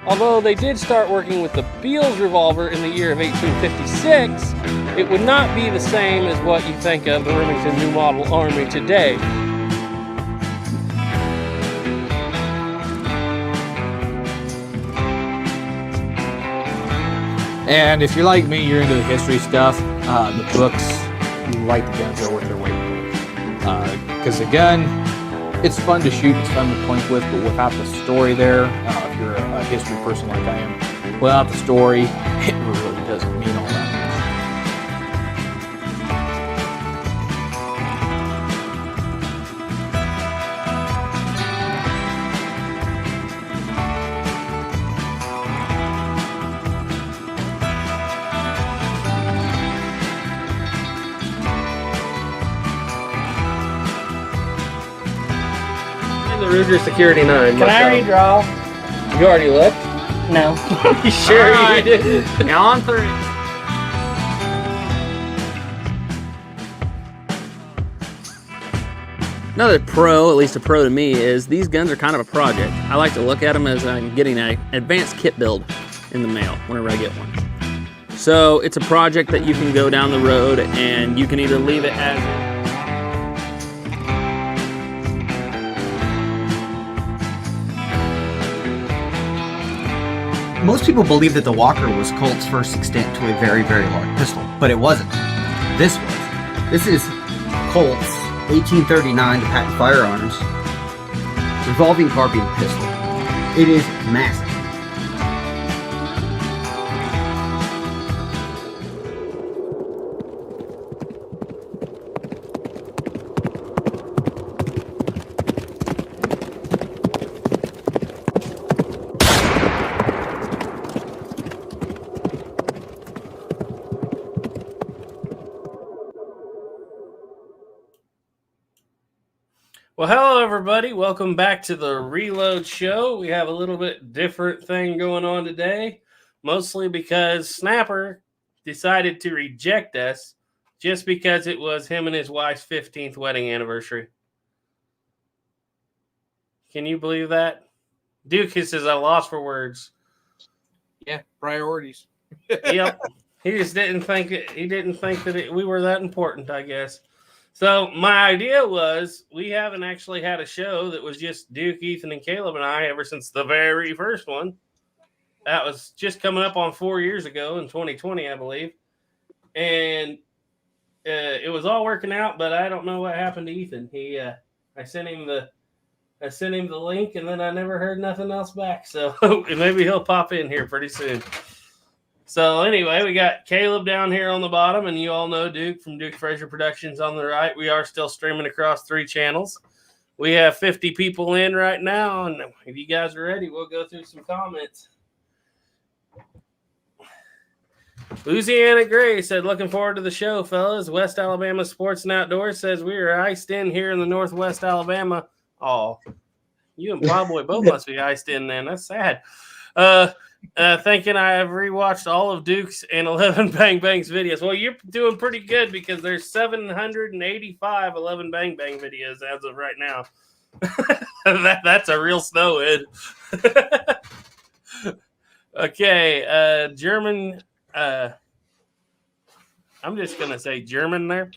Although they did start working with the Beals revolver in the year of 1856, it would not be the same as what you think of the Remington New Model Army today. And if you're like me, you're into the history stuff, the books, you like the guns are worth their weight in gold. Because the gun, it's fun to shoot, it's fun to point with, but without the story there, if you're a history person like I am, without the story, it really doesn't mean all that much. The Ruger Security 9. Can I redraw? You already looked? No. You sure Alright. you did? Now on 3. Another pro, at least a pro to me, is these guns are kind of a project. I like to look at them as I'm getting an advanced kit build in the mail whenever I get one. So it's a project that you can go down the road and you can either leave it as Most people believe that the Walker was Colt's first extent to a very, very large pistol, but it wasn't. This was. This is Colt's 1839 patent firearms revolving carbine pistol. It is massive. Well, hello, everybody. Welcome back to the Reload Show. We have a little bit different thing going on today, mostly because Snapper decided to reject us just because it was him and his wife's 15th wedding anniversary. Can you believe that? Duke is at a loss for words. Yeah, priorities. Yep. He just didn't think that we were that important, I guess. So my idea was we haven't actually had a show that was just Duke, Ethan, and Caleb and I ever since the very first one. That was just coming up on 4 years ago in 2020, I believe. And it was all working out, but I don't know what happened to Ethan. I sent him the link, and then I never heard nothing else back. So maybe he'll pop in here pretty soon. So anyway, we got Caleb down here on the bottom, and you all know Duke from Duke Fraser Productions on the right. We are still streaming across 3 channels. We have 50 people in right now, and if you guys are ready, we'll go through some comments. Louisiana Gray said, looking forward to the show, fellas. West Alabama Sports and Outdoors says we are iced in here in the Northwest Alabama. Oh, you and Plowboy both must be iced in then. That's sad. Thinking I have rewatched all of Duke's and 11 Bang Bangs videos. Well, you're doing pretty good because there's 785 11 Bang Bang videos as of right now. That's a real snowhead. Okay, German. I'm just gonna say German there.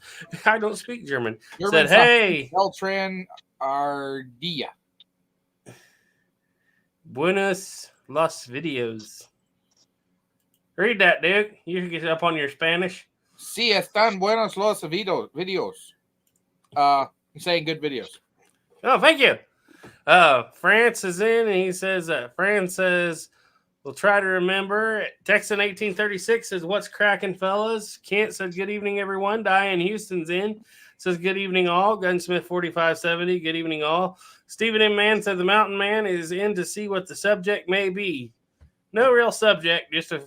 I don't speak German. Said, hey, Beltran Ardilla. Buenos Los Videos. Read that, Duke. You can get up on your Spanish. Sí, están buenos los videos. He's saying good videos. Oh, thank you. France is in, and he says, Fran says, we'll try to remember. Texan 1836 says, what's cracking, fellas? Kent said, good evening, everyone. Diane Houston's in. Says, good evening, all. Gunsmith 4570, good evening, all. Stephen M. Mann said, the Mountain Man is in to see what the subject may be. No real subject, just a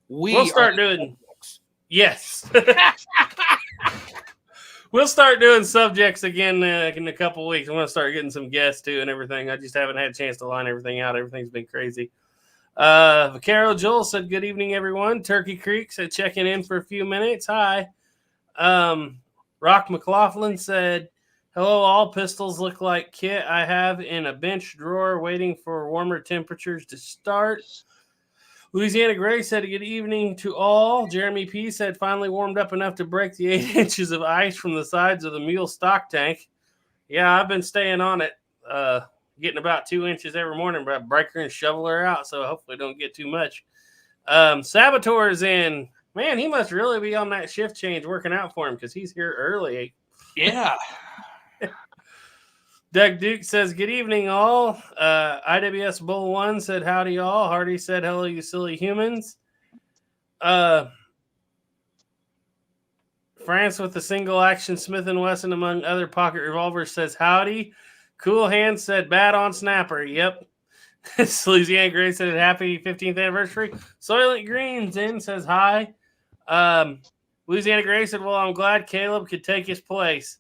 we'll start doing subjects. Yes. We'll start doing subjects again in a couple weeks. I'm going to start getting some guests too and everything. I just haven't had a chance to line everything out. Everything's been crazy. Vaquero Joel said, good evening, everyone. Turkey Creek said, checking in for a few minutes. Hi. Rock McLaughlin said, Hello, all. Pistols look like kit I have in a bench drawer waiting for warmer temperatures to start. Louisiana Gray said good evening to all. Jeremy P. said finally warmed up enough to break the 8 inches of ice from the sides of the mule stock tank. Yeah, I've been staying on it, getting about 2 inches every morning, but breaker and shoveler out, so hopefully don't get too much. Saboteur is in. Man, he must really be on that shift change working out for him because he's here early. Yeah. Doug Duke says, good evening, all. IWS Bull 1 said, howdy, all. Hardy said, hello, you silly humans. France with the single action Smith & Wesson, among other pocket revolvers, says, howdy. Cool Hand said, bad on snapper. Yep. Louisiana Gray said, happy 15th anniversary. Soylent Greens in says, hi. Louisiana Gray said, well, I'm glad Caleb could take his place.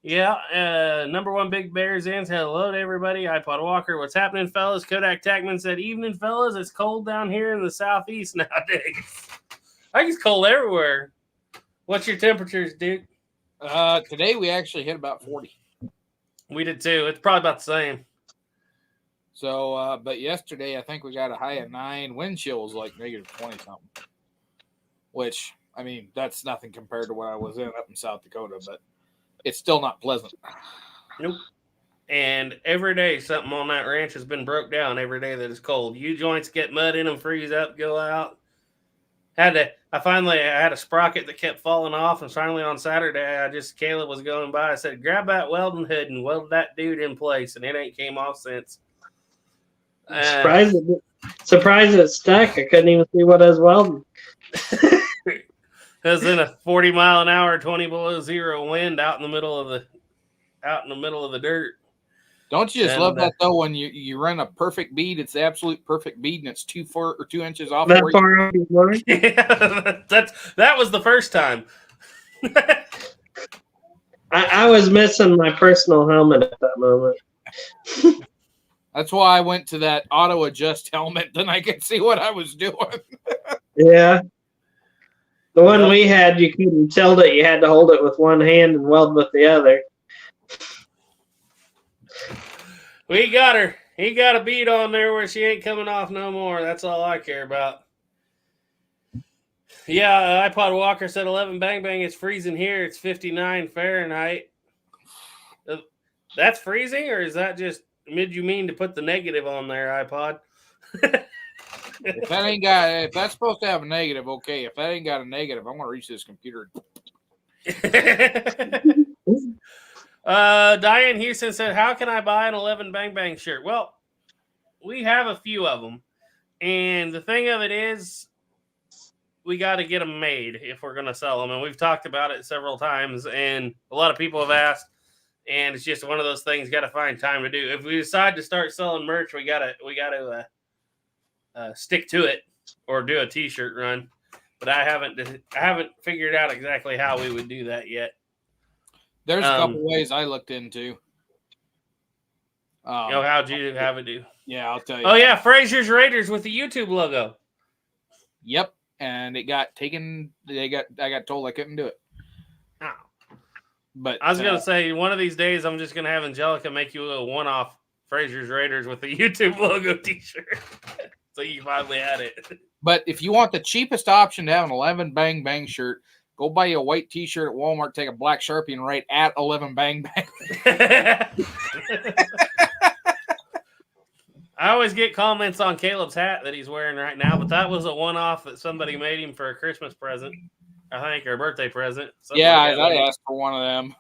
Yeah, number one Big Bears in. Hello to everybody. iPod Walker, what's happening, fellas? Kodak Tackman said, evening, fellas. It's cold down here in the southeast nowadays. I think it's cold everywhere. What's your temperatures, dude? Today we actually hit about 40. We did too. It's probably about the same. So, but yesterday I think we got a high of 9. Wind chill was like negative 20 something. Which, I mean, that's nothing compared to what I was up in South Dakota, but it's still not pleasant. Nope. And every day something on that ranch has been broke down every day that it's cold. U-joints get mud in them, freeze up, go out. I had a sprocket that kept falling off, and finally on Saturday, Caleb was going by. I said, grab that welding hood and weld that dude in place, and it ain't came off since. Surprised it stuck. I couldn't even see what I was welding. It was in a 40-mile-an-hour, 20 below zero wind out in the middle of the dirt. Don't you just love that though? When you run a perfect bead, it's the absolute perfect bead, and it's 2 inches off. That far off your line? Yeah, that was the first time. I was missing my personal helmet at that moment. That's why I went to that auto adjust helmet, then I could see what I was doing. Yeah. The one we had, you couldn't tilt it. You had to hold it with one hand and weld with the other. We got her. He got a bead on there where she ain't coming off no more. That's all I care about. Yeah, iPod Walker said 11 bang bang. It's freezing here. It's 59 Fahrenheit. That's freezing, or is that just you mean to put the negative on there, iPod? If that's supposed to have a negative, okay. If that ain't got a negative, I'm gonna reach this computer. Diane Houston said, how can I buy an 11 bang bang shirt? Well, we have a few of them, and the thing of it is we got to get them made if we're going to sell them, and we've talked about it several times, and a lot of people have asked, and it's just one of those things got to find time to do. If we decide to start selling merch, we got to stick to it or do a t-shirt run, but I haven't figured out exactly how we would do that yet. There's a couple ways I looked into. How'd you have it do? Yeah, I'll tell you. Oh, yeah, Frazier's Raiders with the YouTube logo. Yep, and it got taken. I got told I couldn't do it. Oh. But I was going to say, one of these days, I'm just going to have Angelica make you a one-off Frazier's Raiders with the YouTube logo t-shirt. So you finally had it. But if you want the cheapest option to have an 11 bang bang shirt, go buy you a white t-shirt at Walmart, take a black Sharpie and write at 11 bang bang. I always get comments on Caleb's hat that he's wearing right now, but that was a one-off that somebody made him for a Christmas present, I think, or a birthday present. Yeah, I asked for one of them.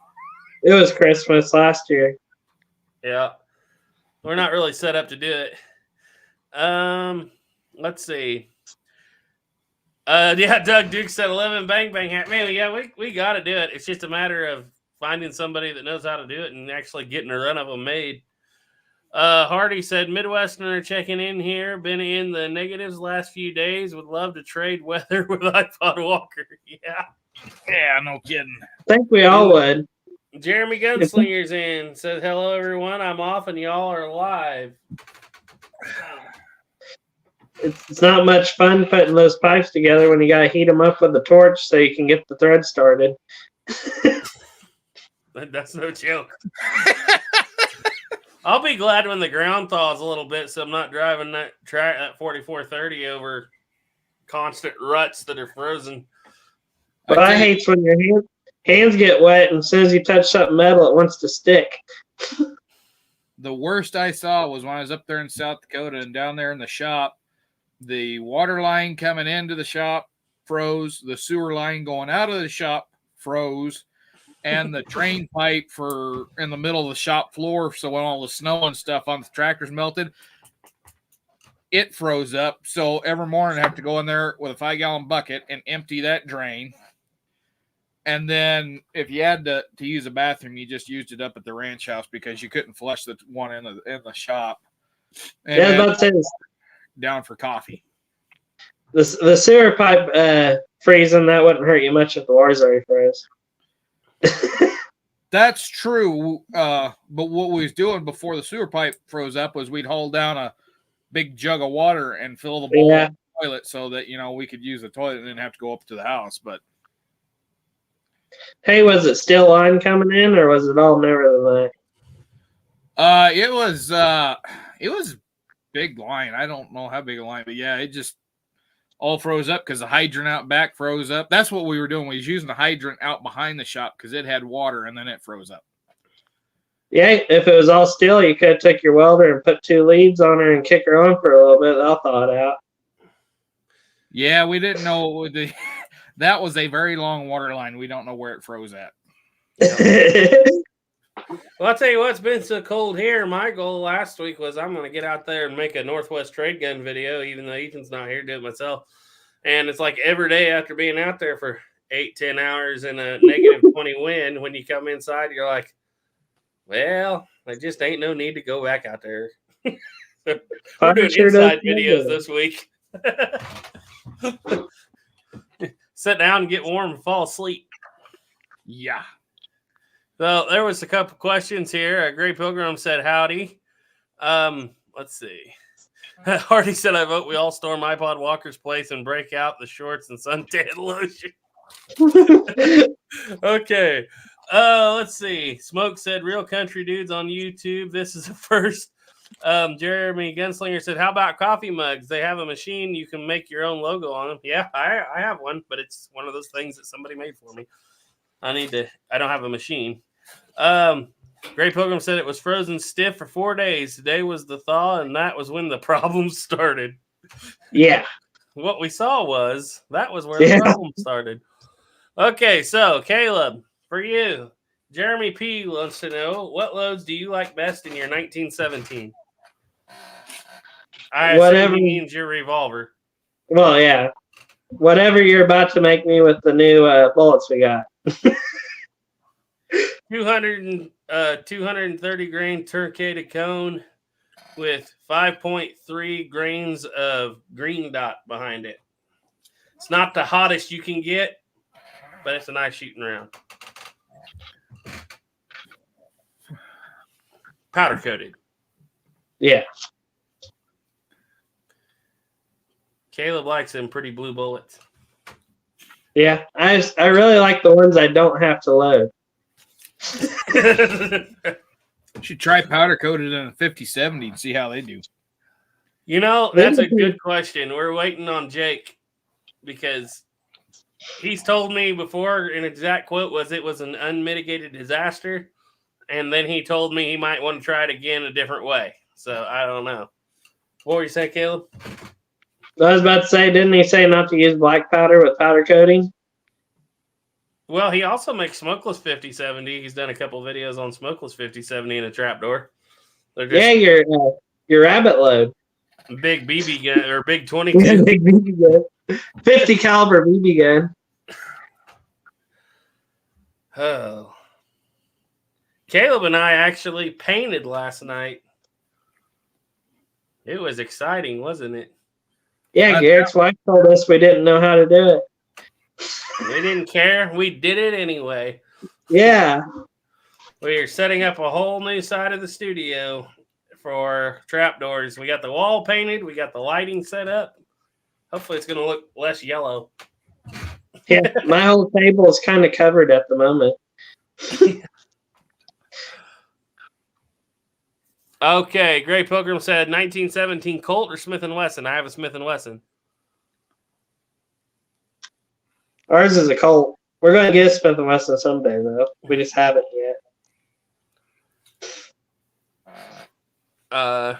It was Christmas last year. Yeah. We're not really set up to do it. Let's see. Yeah, Doug Duke said 11 bang bang hat. Man, yeah, we got to do it. It's just a matter of finding somebody that knows how to do it and actually getting a run of them made. Hardy said Midwestern are checking in here. Been in the negatives last few days. Would love to trade weather with iPod Walker. Yeah. Yeah, no kidding. I think we all would. Jeremy Gunslinger's in. Says hello everyone. I'm off and y'all are live. It's not much fun putting those pipes together when you got to heat them up with a torch so you can get the thread started. That's no joke. I'll be glad when the ground thaws a little bit, so I'm not driving that 4430 over constant ruts that are frozen. But I hate when your hands get wet, and as soon as you touch something metal, it wants to stick. The worst I saw was when I was up there in South Dakota and down there in the shop, the water line coming into the shop froze, the sewer line going out of the shop froze, and the drain pipe for in the middle of the shop floor, so when all the snow and stuff on the tractors melted, it froze up. So every morning I have to go in there with a 5-gallon bucket and empty that drain. And then if you had to use a bathroom, you just used it up at the ranch house because you couldn't flush the one in the shop. And Yeah, I was about to say this. down for coffee. The sewer pipe freezing, that wouldn't hurt you much if the water's already froze. That's true. But what we was doing before the sewer pipe froze up was we'd haul down a big jug of water and fill the bowl of the toilet so that, we could use the toilet and didn't have to go up to the house. But hey, was it still line coming in, or was it all never the night? it was big line. I don't know how big a line, but yeah, it just all froze up because the hydrant out back froze up. That's what we were doing. We was using the hydrant out behind the shop because it had water, and then it froze up. Yeah, if it was all steel, you could have took your welder and put 2 leads on her and kick her on for a little bit. I'll thaw it out. Yeah, we didn't know that was a very long water line. We don't know where it froze at. Well, I'll tell you what, it's been so cold here. My goal last week was I'm going to get out there and make a Northwest trade gun video, even though Ethan's not here to do it myself. And it's like every day after being out there for 8-10 hours in a negative 20 wind, when you come inside, you're like, well, there just ain't no need to go back out there. We're doing inside videos this week. Sit down and get warm and fall asleep. Yeah. So there was a couple questions here. Gray Pilgrim said, howdy. Let's see. Hardy said, I vote we all storm iPod Walker's place and break out the shorts and suntan lotion. Okay. Let's see. Smoke said, real country dudes on YouTube. This is the first. Jeremy Gunslinger said, how about coffee mugs? They have a machine. You can make your own logo on them. Yeah, I have one, but it's one of those things that somebody made for me. I don't have a machine. Gray Pilgrim said it was frozen stiff for 4 days. Today was the thaw, and that was when the problems started. Yeah. What we saw was that was where the problem started. Okay, so Caleb, for you, Jeremy P wants to know, what loads do you like best in your 1917? I assume he means your revolver. Well, yeah. Whatever you're about to make me with the new bullets we got. 230 grain truncated cone with 5.3 grains of green dot behind it. It's not the hottest you can get, but it's a nice shooting round. Powder coated. Yeah. Caleb likes them pretty blue bullets. Yeah. I really like the ones I don't have to load. Should try powder coated in a 50-70 and see how they do. That's a good question. We're waiting on Jake because he's told me before, an exact quote was it was an unmitigated disaster. And then he told me he might want to try it again a different way. So I don't know. What were you saying, Caleb? I was about to say, didn't he say not to use black powder with powder coating? Well, he also makes smokeless 50-70. He's done a couple videos on smokeless 50-70 in a trapdoor. Yeah, your rabbit load. Big BB gun or big 22. Yeah, big BB gun. 50 caliber BB gun. Oh. Caleb and I actually painted last night. It was exciting, wasn't it? Yeah, Garrett's wife told us we didn't know how to do it. We didn't care. We did it anyway. Yeah. We are setting up a whole new side of the studio for trapdoors. We got the wall painted. We got the lighting set up. Hopefully it's going to look less yellow. Yeah, my whole table is kind of covered at the moment. Okay, Gray Pilgrim said 1917 Colt or Smith & Wesson. I have a Smith & Wesson. Ours is a Colt. We're going to get a Smith & Wesson someday, though. We just haven't yet. Let's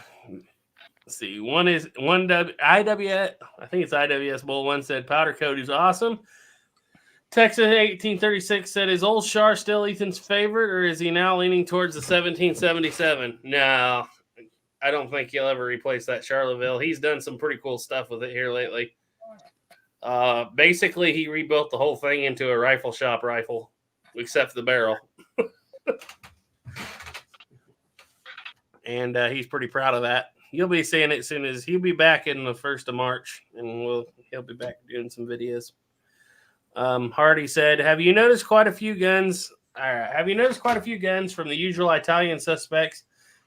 see. IWS. I think it's IWS Bull. One said powder coat is awesome. Texas 1836 said, is Old Char still Ethan's favorite, or is he now leaning towards the 1777? No, I don't think he'll ever replace that Charleville. He's done some pretty cool stuff with it here lately. Basically, he rebuilt the whole thing into a rifle shop rifle, except the barrel. And he's pretty proud of that. You'll be seeing it soon as he'll be back in the 1st of March, and he'll be back doing some videos. Hardy said, have you noticed quite a few guns from the usual Italian suspects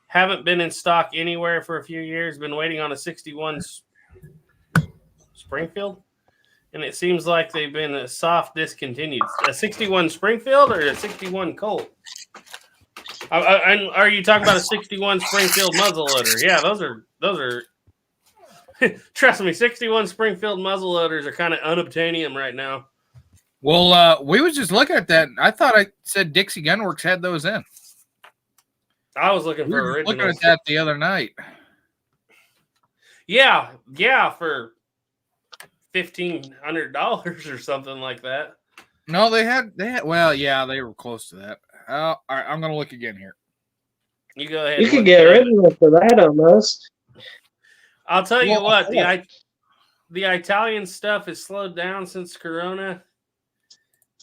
haven't been in stock anywhere for a few years, been waiting on a 61 Springfield? And it seems like they've been a soft discontinued. A 61 Springfield or a 61 Colt? Are you talking about a 61 Springfield muzzleloader? Yeah, those are trust me, 61 Springfield muzzleloaders are kind of unobtainium right now. Well, we was just looking at that. I thought I said Dixie Gunworks had those in. I was looking for originals. Looking at that the other night. Yeah, for $1,500 or something like that. No, they had. Well, yeah, they were close to that. All right, I'm gonna look again here. You go ahead. You could get original for that almost. I'll tell you what, the Italian stuff has slowed down since Corona.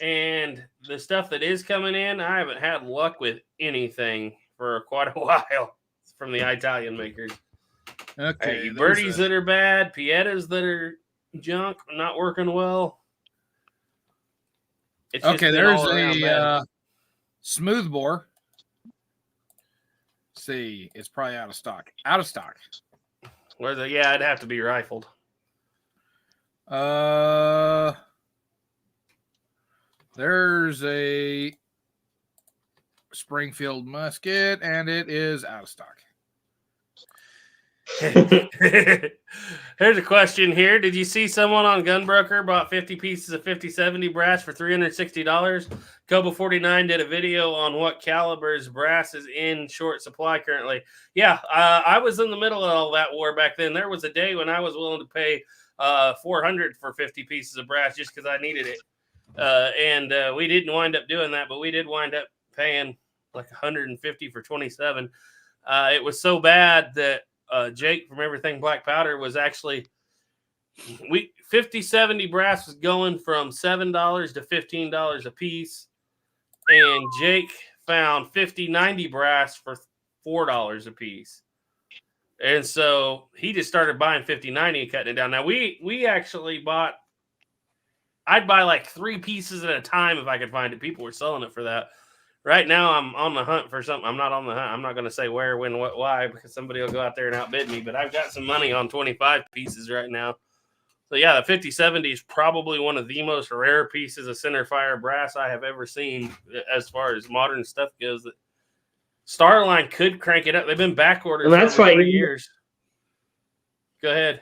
And the stuff that is coming in, I haven't had luck with anything for quite a while from the Italian makers. Okay, birdies that are bad, Piettas that are junk, not working well. It's okay, there's a smoothbore. Let's see, it's probably out of stock. Out of stock. Where's it? Yeah, it'd have to be rifled. There's a Springfield musket, and it is out of stock. Here's a question here. Did you see someone on Gunbroker bought 50 pieces of 50-70 brass for $360? Kobo 49 did a video on what calibers brass is in short supply currently. Yeah, I was in the middle of all that war back then. There was a day when I was willing to pay $400 for 50 pieces of brass just because I needed it. And we didn't wind up doing that, but we did wind up paying like $150 for 27. It was so bad that Jake from Everything Black Powder was actually 50-70 brass was going from $7 to $15 a piece, and Jake found 50-90 brass for $4 a piece. And so he just started buying 50-90 and cutting it down. Now we actually bought, I'd buy like 3 pieces at a time if I could find it. People were selling it for that. Right now, I'm on the hunt for something. I'm not on the hunt. I'm not going to say where, when, what, why, because somebody will go out there and outbid me. But I've got some money on 25 pieces right now. So, yeah, the 50-70 is probably one of the most rare pieces of center fire brass I have ever seen as far as modern stuff goes. Starline could crank it up. They've been backordered for 3 years. Go ahead.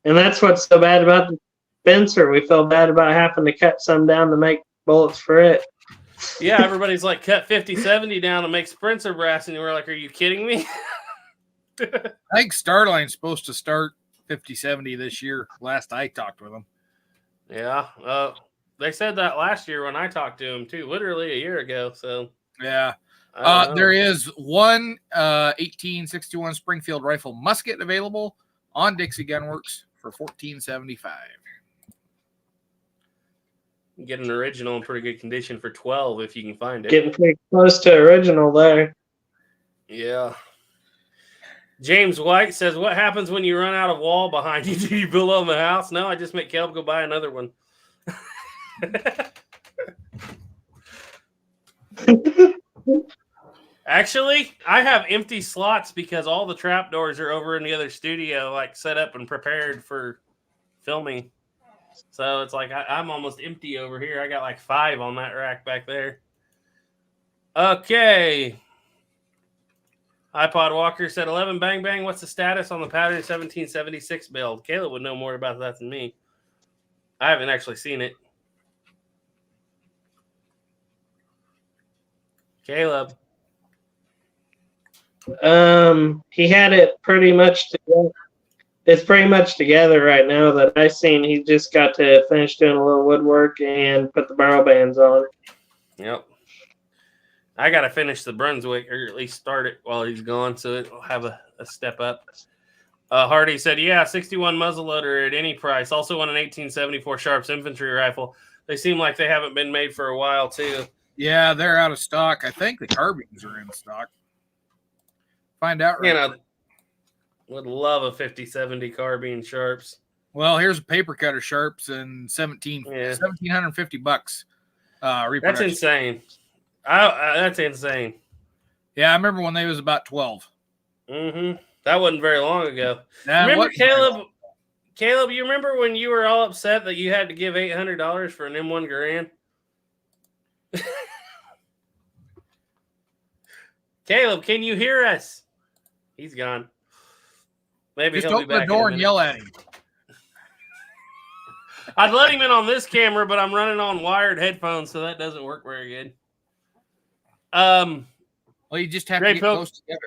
And that's what's so bad about the Spencer. We felt bad about having to cut some down to make bullets for it. Yeah, everybody's like, cut 50-70 down to make Spencer brass, and we're like, are you kidding me? I think Starline's supposed to start 50-70 this year. Last I talked with them. Yeah, they said that last year when I talked to them too, literally a year ago. So yeah, there is one 1861 Springfield rifle musket available on Dixie Gunworks for $14.75. Get an original in pretty good condition for $12 if you can find it. Getting pretty close to original there. Yeah. James White says, what happens when you run out of wall behind you? Do you build on the house? No, I just make Caleb go buy another one. Actually, I have empty slots because all the trapdoors are over in the other studio, like set up and prepared for filming. So it's like I'm almost empty over here. I got like 5 on that rack back there. Okay. iPod Walker said 11 Bang Bang. What's the status on the pattern 1776 build? Caleb would know more about that than me. I haven't actually seen it. Caleb. He had it pretty much together. It's pretty much together right now that I seen. He just got to finish doing a little woodwork and put the barrel bands on. Yep. I got to finish the Brunswick, or at least start it while he's gone, so it'll have a step up. Hardy said, yeah, 61 muzzleloader at any price. Also want an 1874 Sharps infantry rifle. They seem like they haven't been made for a while, too. Yeah, they're out of stock. I think the carbines are in stock. Find out right You know, would love a 5070 carbine Sharps. Well, here's a paper cutter Sharps and $1,750. That's Reproduction. insane. That's insane. Yeah, I remember when they was about 12. Mm-hmm. That wasn't very long ago. Nah, Remember, what- Caleb, you remember when you were all upset that you had to give $800 for an M1 Garand? Caleb, can you hear us? He's gone. Maybe Just he'll be open the back in a door and minute. yell at him. I'd let him in on this camera, but I'm running on wired headphones, so that doesn't work very good. Well, you just have Great to get Pope. close together.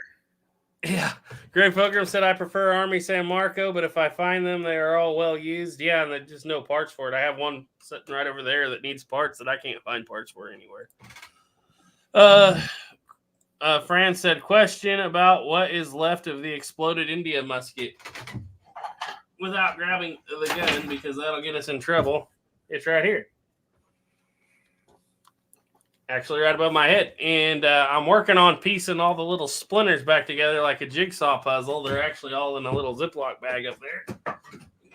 Yeah. Greg Pilgrim said, I prefer Army San Marco, but if I find them, they are all well used. Yeah, and there's just no parts for it. I have one sitting right over there that needs parts that I can't find parts for anywhere. Fran said, question about what is left of the exploded India musket. Without grabbing the gun, because that'll get us in trouble. It's right here. Actually right above my head. And I'm working on piecing all the little splinters back together like a jigsaw puzzle. They're actually all in a little Ziploc bag up there.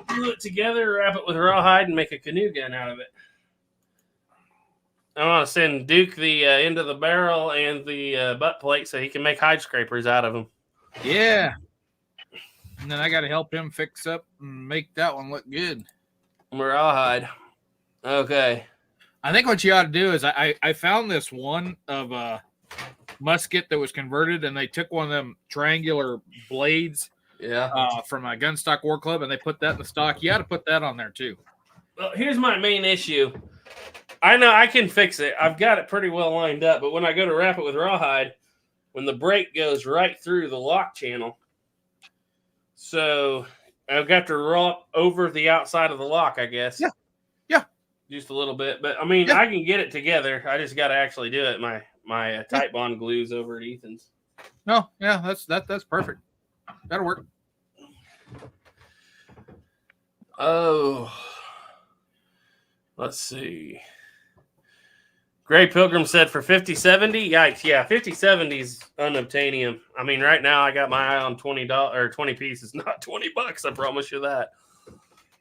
Glue it together, wrap it with rawhide, and make a canoe gun out of it. I want to send Duke the end of the barrel and the butt plate so he can make hide scrapers out of them. Yeah. And then I got to help him fix up and make that one look good. Rawhide. Okay. I think what you ought to do is I found this one of a musket that was converted, and they took one of them triangular blades from a gun stock war club, and they put that in the stock. You ought to put that on there too. Well, here's my main issue. I know I can fix it. I've got it pretty well lined up, but when I go to wrap it with rawhide, when the break goes right through the lock channel, so I've got to roll up over the outside of the lock, I guess. Yeah. Just a little bit. But, I mean, I can get it together. I just got to actually do it. My tight bond glue's over at Ethan's. No, yeah, that's perfect. That'll work. Oh. Let's see. Gray Pilgrim said for 5070, yikes, yeah, 5070's unobtainium. I mean, right now I got my eye on $20 or 20 pieces, not $20. I promise you that.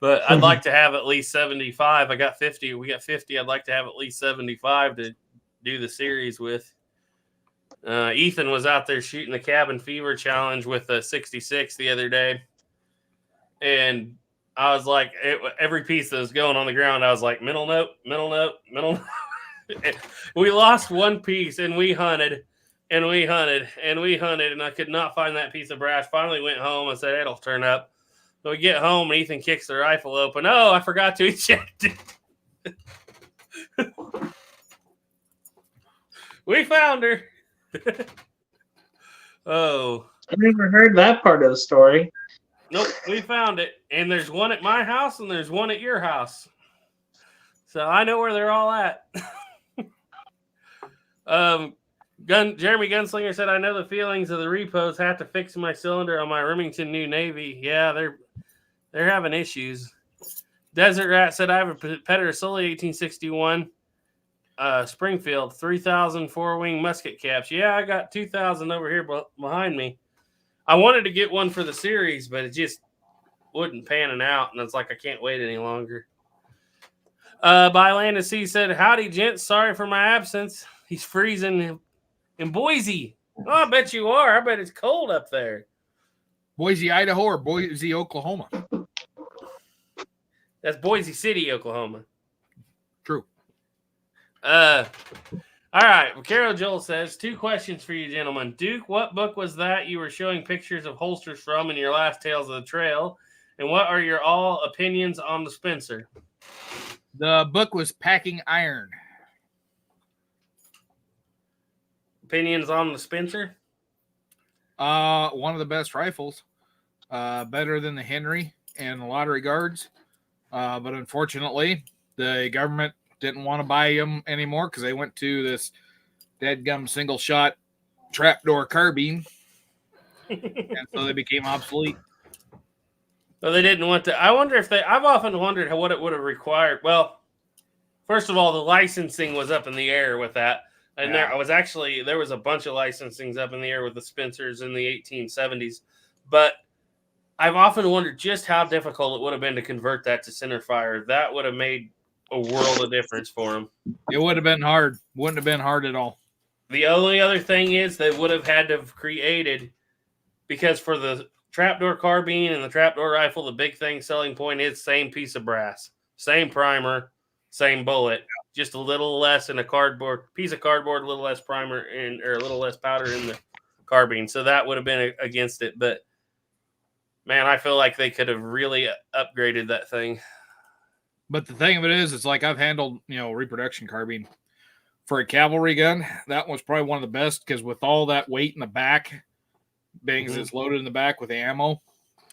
But I'd like to have at least 75. I got 50. We got 50. I'd like to have at least 75 to do the series with. Ethan was out there shooting the Cabin Fever Challenge with a 66 the other day, and I was like, every piece that was going on the ground, I was like, middle note, middle note, middle note. We lost one piece, and we hunted, and we hunted, and we hunted, and I could not find that piece of brass. Finally went home and said, it'll turn up. So we get home, and Ethan kicks the rifle open. Oh, I forgot to eject it. We found her. Oh. I never heard that part of the story. Nope, we found it. And there's one at my house, and there's one at your house. So I know where they're all at. Jeremy Gunslinger said, I know the feelings of the repos. Have to fix my cylinder on my Remington New Navy. Yeah, they're having issues. Desert Rat said, I have a Petter Sully 1861 Springfield 3,000 4-wing musket caps. Yeah, I got 2,000 over here behind me. I wanted to get one for the series, but it just wouldn't panning out, and it's like I can't wait any longer. By Land of Sea said, howdy, gents. Sorry for my absence. He's freezing in Boise. Oh, I bet you are. I bet it's cold up there. Boise, Idaho, or Boise, Oklahoma? That's Boise City, Oklahoma. True. All right. Carol Joel says 2 questions for you, gentlemen. Duke, what book was that you were showing pictures of holsters from in your last Tales of the Trail? And what are your all opinions on the Spencer? The book was Packing Iron. Opinions on the Spencer? One of the best rifles. Better than the Henry in a lot of regards. But unfortunately, the government didn't want to buy them anymore because they went to this deadgum single shot trapdoor carbine. And so they became obsolete. So they didn't want to. I wonder if I've often wondered what it would have required. Well, first of all, the licensing was up in the air with that. And there was a bunch of licensings up in the air with the Spencers in the 1870s. But I've often wondered just how difficult it would have been to convert that to center fire. That would have made a world of difference for them. It would have been hard. Wouldn't have been hard at all. The only other thing is they would have had to have created, because for the trapdoor carbine and the trapdoor rifle, the big selling point is same piece of brass, same primer, same bullet, just a little less in a piece of cardboard, a little less primer or a little less powder in the carbine. So that would have been against it. But man, I feel like they could have really upgraded that thing. But the thing of it is, it's like I've handled, reproduction carbine for a cavalry gun. That was probably one of the best because with all that weight in the back, being as it's loaded in the back with ammo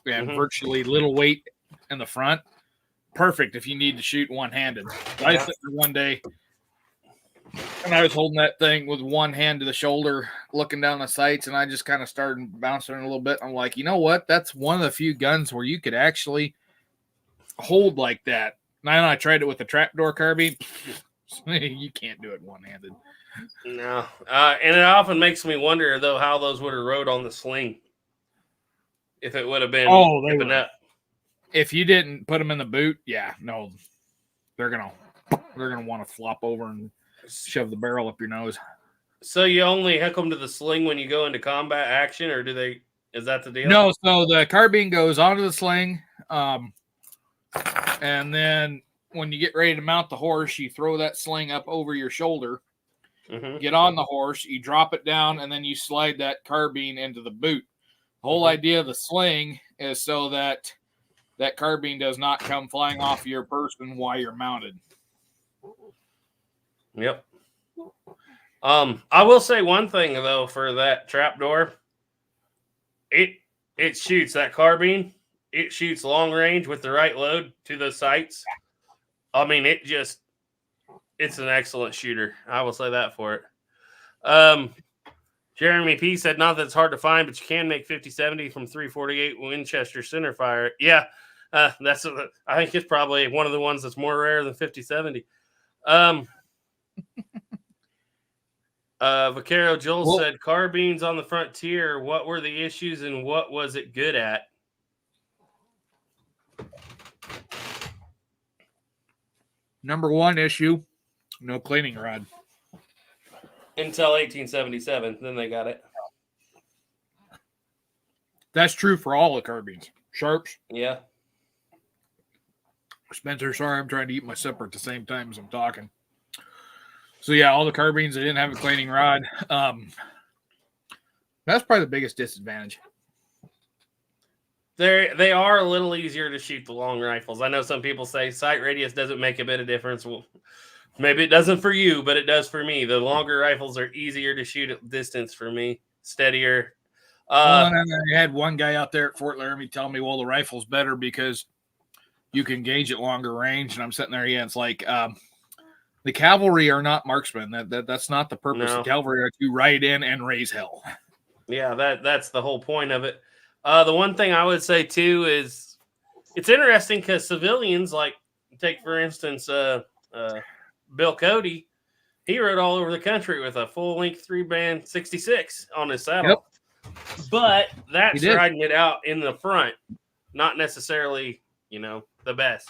and virtually little weight in the front, perfect if you need to shoot one-handed. I sat there one day and I was holding that thing with one hand to the shoulder, looking down the sights, and I just kind of started bouncing a little bit. I'm like, you know what? That's one of the few guns where you could actually hold like that. And I tried it with the trapdoor carbine. You can't do it one-handed. No. And it often makes me wonder, though, how those would have rode on the sling. If it would have been up. If you didn't put them in the boot, they're gonna want to flop over and shove the barrel up your nose. So you only hook them to the sling when you go into combat action, or is that the deal? No, so the carbine goes onto the sling, and then when you get ready to mount the horse, you throw that sling up over your shoulder, get on the horse, you drop it down, and then you slide that carbine into the boot. The whole idea of the sling is so that that carbine does not come flying off your person while you're mounted. Yep. I will say one thing, though, for that trapdoor. It shoots that carbine. It shoots long range with the right load to the sights. I mean, it's an excellent shooter. I will say that for it. Jeremy P said, not that it's hard to find, but you can make 50-70 from 348 Winchester center fire. Yeah, I think it's probably one of the ones that's more rare than 50-70. Vaquero Joel said, carbines on the frontier. What were the issues and what was it good at? Number one issue, no cleaning rod. Until 1877, then they got it. That's true for all the carbines. Sharps. Yeah. Spencer, sorry, I'm trying to eat my supper at the same time as I'm talking. So yeah, all the carbines, they didn't have a cleaning rod. That's probably the biggest disadvantage. They are a little easier to shoot the long rifles. I know some people say sight radius doesn't make a bit of difference. Well, maybe it doesn't for you, but it does for me. The longer rifles are easier to shoot at distance for me, steadier. I had one guy out there at Fort Laramie tell me, well, the rifle's better because you can gauge at longer range. And I'm sitting there, it's like the cavalry are not marksmen. That's not the purpose. No. The cavalry are to ride in and raise hell. Yeah, that's the whole point of it. The one thing I would say, too, is it's interesting because civilians, like, take, for instance, Bill Cody, he rode all over the country with a full-length 3-band 66 on his saddle. Yep. But that's riding it out in the front, not necessarily, the best.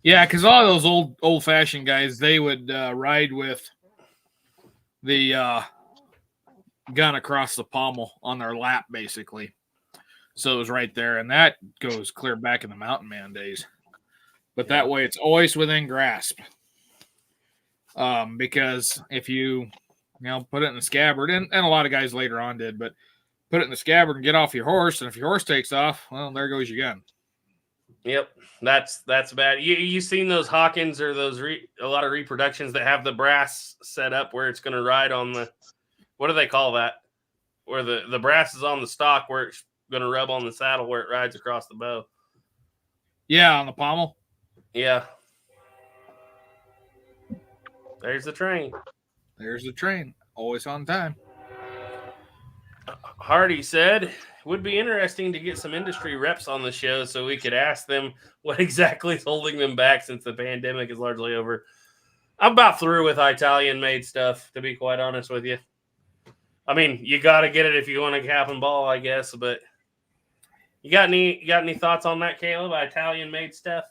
Yeah, because all of those old-fashioned guys, they would ride with the gun across the pommel on their lap, basically. So it was right there, and that goes clear back in the mountain man days. But that way, it's always within grasp. Because if you put it in the scabbard, and a lot of guys later on did, but put it in the scabbard and get off your horse. And if your horse takes off, well, there goes your gun. Yep, that's bad. You seen those Hawkins or those a lot of reproductions that have the brass set up where it's going to ride on the, what do they call that? Where the brass is on the stock where it's going to rub on the saddle where it rides across the bow. Yeah, on the pommel. Yeah. There's the train. There's the train. Always on time. Hardy said, would be interesting to get some industry reps on the show so we could ask them what exactly is holding them back since the pandemic is largely over. I'm about through with Italian-made stuff, to be quite honest with you. I mean, you got to get it if you want to cap and ball, I guess, but you got any thoughts on that, Caleb? Italian-made stuff?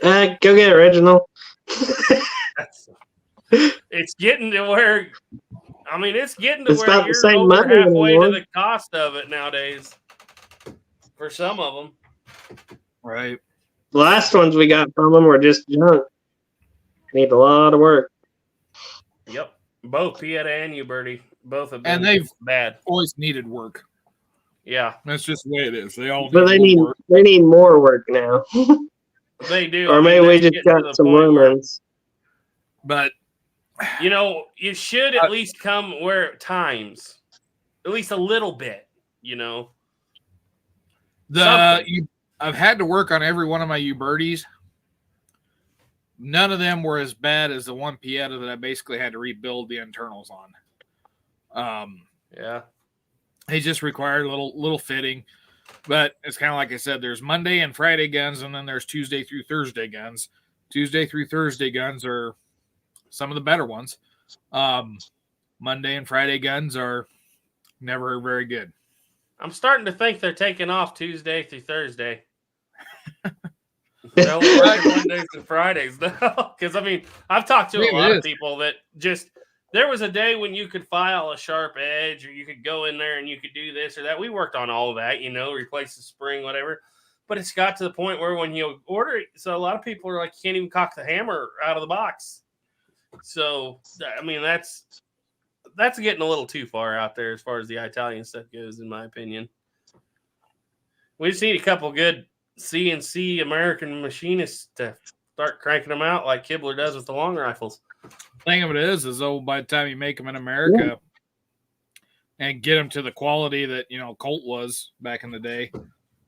Go get original. It's getting to where, I mean, it's getting to It's where about the you're same over money halfway anymore. to the cost of it nowadays for some of them. Right. The last ones we got from them were just junk. Need a lot of work. Yep. Both Pieta and you, Birdie. Both have been And they've bad. always needed work. Yeah, That's just the way it is. They all But they need work. more work now. they do. Or I mean, maybe we that's just getting to got the some point where, lemons. But you know, it should at least come where it times. At least a little bit, you know. I've had to work on every one of my Ubertis. None of them were as bad as the one Pieta that I basically had to rebuild the internals on. Yeah. They just required a little fitting. But it's kind of like I said, there's Monday and Friday guns, and then there's Tuesday through Thursday guns. Tuesday through Thursday guns are some of the better ones. Monday and Friday guns are never very good. I'm starting to think they're taking off Tuesday through Thursday. They're only working Mondays and Fridays now. Because, I mean, I've talked to a lot of people that just, there was a day when you could file a sharp edge or you could go in there and you could do this or that. We worked on all of that, you know, replace the spring, whatever. But it's got to the point where when you order it, so a lot of people are like, you can't even cock the hammer out of the box. So, I mean, that's getting a little too far out there as far as the Italian stuff goes, in my opinion. We just need a couple good CNC American machinists to start cranking them out like Kibler does with the long rifles. Thing of it is though, by the time you make them in America and get them to the quality that, you know, Colt was back in the day.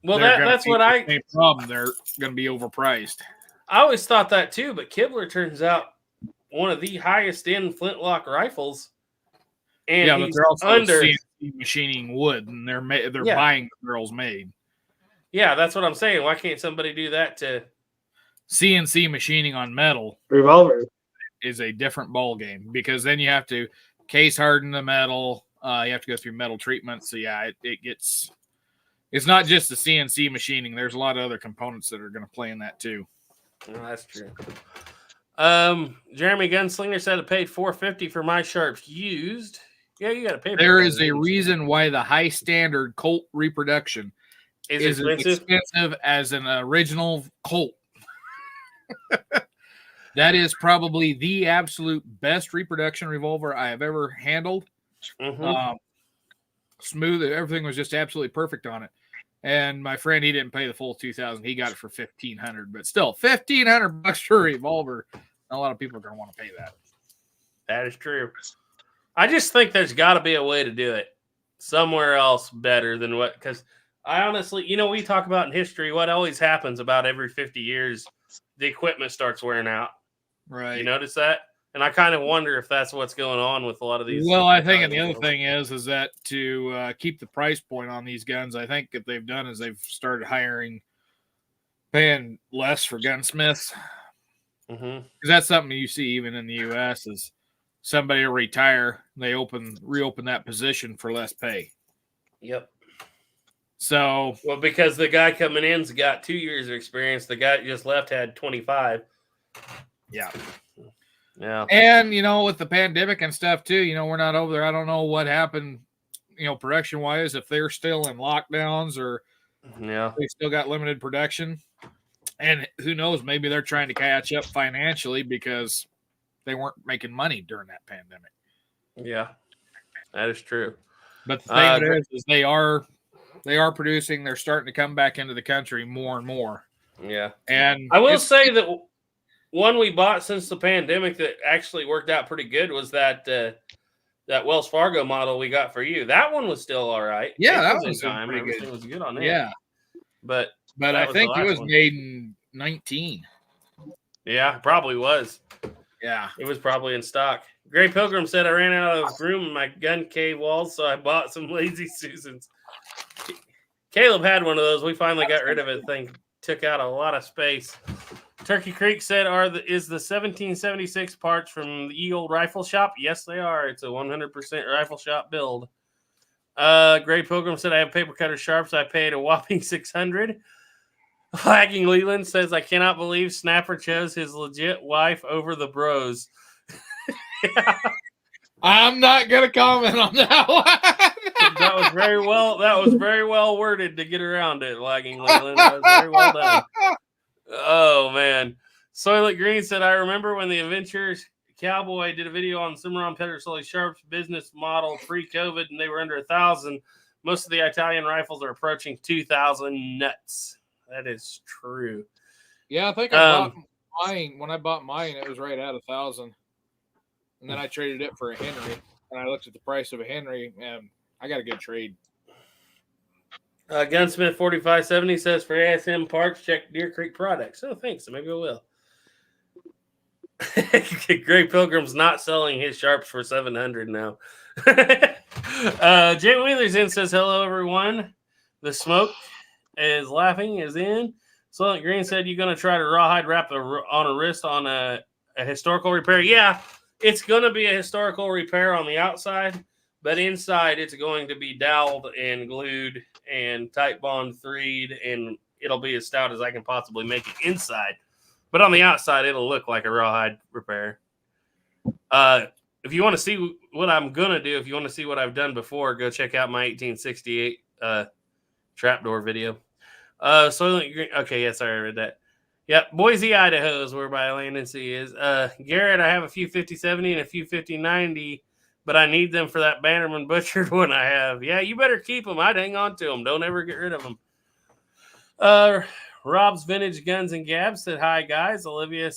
Well, that's what same problem. They're going to be overpriced. I always thought that too, but Kibler turns out one of the highest end flintlock rifles. And yeah, but they're also under CNC machining wood, and they're buying the girls made. Yeah, that's what I'm saying. Why can't somebody do that to CNC machining on metal? Revolver is a different ball game because then you have to case harden the metal. You have to go through metal treatment. So yeah, it's not just the CNC machining. There's a lot of other components that are going to play in that too. Well, that's true. Jeremy Gunslinger said I paid $450 for my sharps used. Yeah, you got to pay. There is a reason why the high standard Colt Reproduction is as expensive as an original Colt. That is probably the absolute best reproduction revolver I have ever handled. Mm-hmm. Smooth, everything was just absolutely perfect on it. And my friend, he didn't pay the full $2,000. He got it for $1,500, but still $1,500 for a revolver. A lot of people are going to want to pay that. That is true. I just think there's got to be a way to do it somewhere else better than what, because I honestly, you know, we talk about in history, what always happens about every 50 years, the equipment starts wearing out. Right. You notice that? And I kind of wonder if that's what's going on with a lot of these. Well, I think, and the other thing is that to keep the price point on these guns, I think what they've done is they've started paying less for gunsmiths. Because that's something you see even in the U.S. is somebody will retire, they reopen that position for less pay. Yep. So, well, because the guy coming in's got 2 years of experience, the guy that just left had 25. Yeah. Yeah. And, you know, with the pandemic and stuff too, you know, we're not over there. I don't know what happened, you know, production wise, if they're still in lockdowns or they still got limited production. And who knows, maybe they're trying to catch up financially because they weren't making money during that pandemic. Yeah, that is true. But the thing is they are producing. They're starting to come back into the country more and more. Yeah, and I will say that one we bought since the pandemic that actually worked out pretty good was that Wells Fargo model we got for you. That one was still all right. Yeah, that was was in time. pretty Everything good. was good on it. Yeah, but I think it was made in 19. Yeah, probably was. Yeah, it was probably in stock. Gray Pilgrim said I ran out of room in my gun cave walls, so I bought some Lazy Susans. Caleb had one of those. We finally got rid of it. Thing took out a lot of space. Turkey Creek said, is the 1776 parts from the Ye Old Rifle Shop? Yes, they are. It's a 100% rifle shop build. Gray Pilgrim said, I have paper cutter sharps. I paid a whopping $600. Flagging Leland says, I cannot believe Snapper chose his legit wife over the bros. Yeah. I'm not going to comment on that one. That was very well worded to get around it, Lagging Leland. That was very well done. Oh, man. Soylent Green said, I remember when the Adventures Cowboy did a video on Cimarron Pedersoli Sharp's business model pre-COVID, and they were under 1,000. Most of the Italian rifles are approaching 2,000 nuts. That is true. Yeah, I think I bought mine. When I bought mine, it was right at 1,000. And then I traded it for a Henry. And I looked at the price of a Henry, and I got a good trade. Gunsmith 4570 says, for ASM parts, check Deer Creek products. Oh, thanks. Maybe I will. Gray Pilgrim's not selling his sharps for $700 now. Jay Wheeler's in says, hello, everyone. The smoke is laughing is in. Silent Green said, you're going to try to rawhide wrap on a wrist on a historical repair? Yeah, it's going to be a historical repair on the outside, but inside it's going to be doweled and glued and tight bond 3'd, and it'll be as stout as I can possibly make it inside. But on the outside, it'll look like a rawhide repair. If you want to see what I'm going to do, if you want to see what I've done before, go check out my 1868 trapdoor video. Okay, yes, I read that. Yep, Boise, Idaho is where my land and sea is. Garrett, I have a few 5070 and a few 5090, but I need them for that Bannerman butchered one I have. Yeah, you better keep them. I'd hang on to them. Don't ever get rid of them. Rob's Vintage Guns and Gabs said, hi, guys. Olivia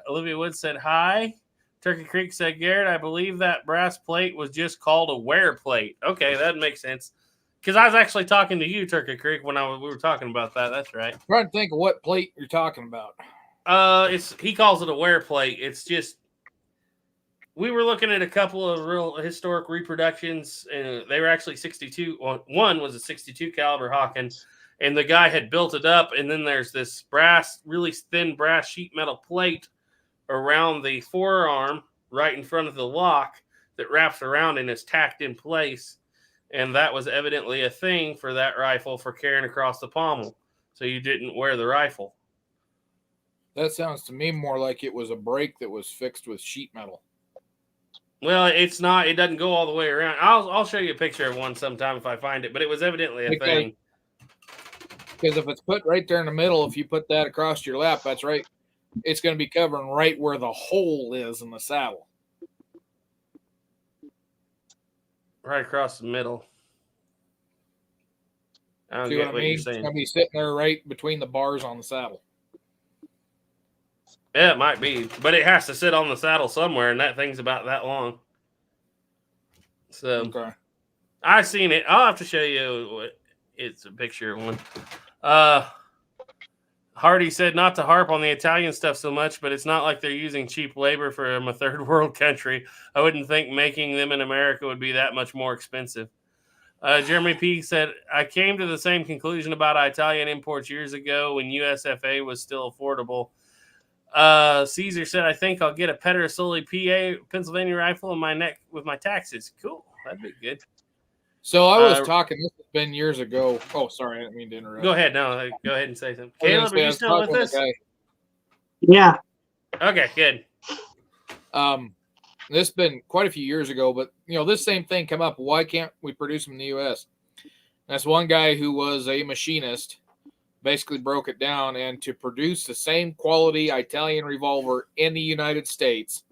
Wood said, hi. Turkey Creek said, Garrett, I believe that brass plate was just called a wear plate. Okay, that makes sense. Because I was actually talking to you, Turkey Creek, when we were talking about that. That's right. I'm trying to think of what plate you're talking about. He calls it a wear plate. It's just, we were looking at a couple of real historic reproductions, and they were actually 62. One was a 62 caliber Hawken, and the guy had built it up, and then there's this really thin brass sheet metal plate around the forearm right in front of the lock that wraps around and is tacked in place. And that was evidently a thing for that rifle for carrying across the pommel, so you didn't wear the rifle. That sounds to me more like it was a brake that was fixed with sheet metal. Well, it's not. It doesn't go all the way around. I'll show you a picture of one sometime if I find it, but it was evidently a thing. Because if it's put right there in the middle, if you put that across your lap, that's right. It's going to be covering right where the hole is in the saddle. Right across the middle. I don't See get what I what mean? you're saying. It's going to be sitting there right between the bars on the saddle. Yeah, it might be, but it has to sit on the saddle somewhere, and that thing's about that long. So, okay. I've seen it. I'll have to show you. It's a picture of one. Hardy said not to harp on the Italian stuff so much, but it's not like they're using cheap labor from a third world country. I wouldn't think making them in America would be that much more expensive. Jeremy P. said, I came to the same conclusion about Italian imports years ago when USFA was still affordable. Caesar said, I think I'll get a Pedersoli PA Pennsylvania rifle in my neck with my taxes. Cool. That'd be good. So I was talking, this has been years ago. Oh, sorry, I didn't mean to interrupt. Go ahead. No, go ahead and say something. Caleb, are you still with us? Yeah. Okay, good. This has been quite a few years ago, but this same thing come up. Why can't we produce them in the U.S.? That's one guy who was a machinist, basically broke it down, and to produce the same quality Italian revolver in the United States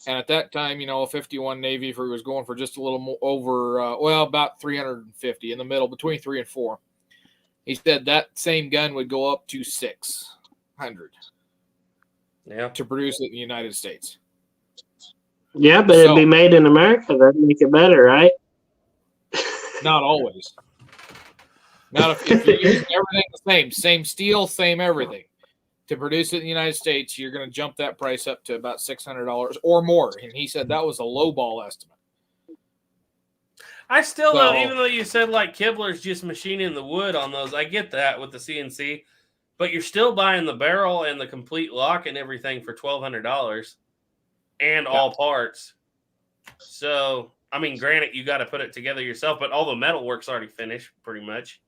And at that time, a 51 Navy for was going for just a little more over, about 350 in the middle, between 3 and 4. He said that same gun would go up to 600 to produce it in the United States. Yeah, but it'd be made in America. That'd make it better, right? Not always. Not if you're using everything the same steel, same everything. To produce it in the United States, you're going to jump that price up to about $600 or more. And he said that was a low ball estimate. I still don't, even though you said like Kibler's just machining the wood on those, I get that with the CNC, but you're still buying the barrel and the complete lock and everything for $1,200 and all parts. So, I mean, granted, you got to put it together yourself, but all the metal work's already finished pretty much.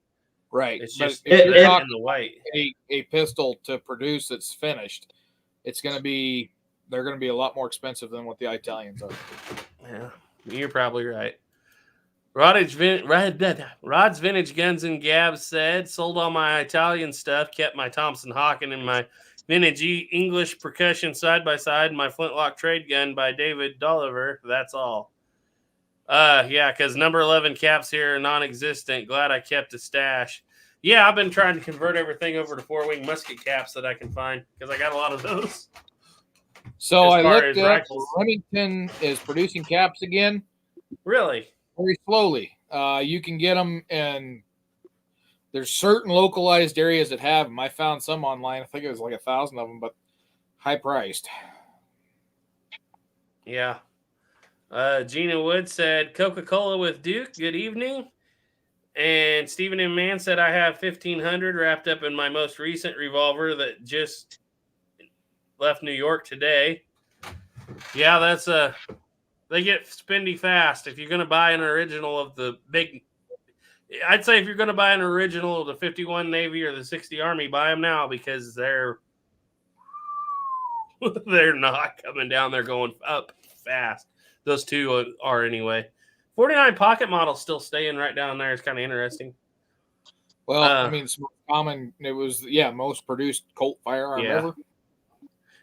Right. It's just if you're talking in the white. A pistol to produce that's finished, they're going to be a lot more expensive than what the Italians are. Yeah, you're probably right. Rod's Vintage Guns and Gabs said, sold all my Italian stuff, kept my Thompson Hawken and my vintage English percussion side by side, and my flintlock trade gun by David Dolliver. That's all. Yeah, because number 11 caps here are non-existent. Glad I kept a stash. Yeah, I've been trying to convert everything over to 4-wing musket caps that I can find because I got a lot of those. So I looked up. Remington is producing caps again. Really? Very slowly. You can get them, and there's certain localized areas that have them. I found some online. I think it was like 1,000 of them, but high priced. Yeah. Gina Wood said, Coca-Cola with Duke, good evening. And Stephen M. Mann said, I have 1,500 wrapped up in my most recent revolver that just left New York today. Yeah, that's they get spendy fast. If you're going to buy an original of the big, I'd say if you're going to buy an original of the 51 Navy or the 60 Army, buy them now because they're not coming down. They're going up fast. Those two are anyway. 49 pocket model still staying right down there. It's kind of interesting. Well, I mean, it's more common. It was, most produced Colt firearm ever.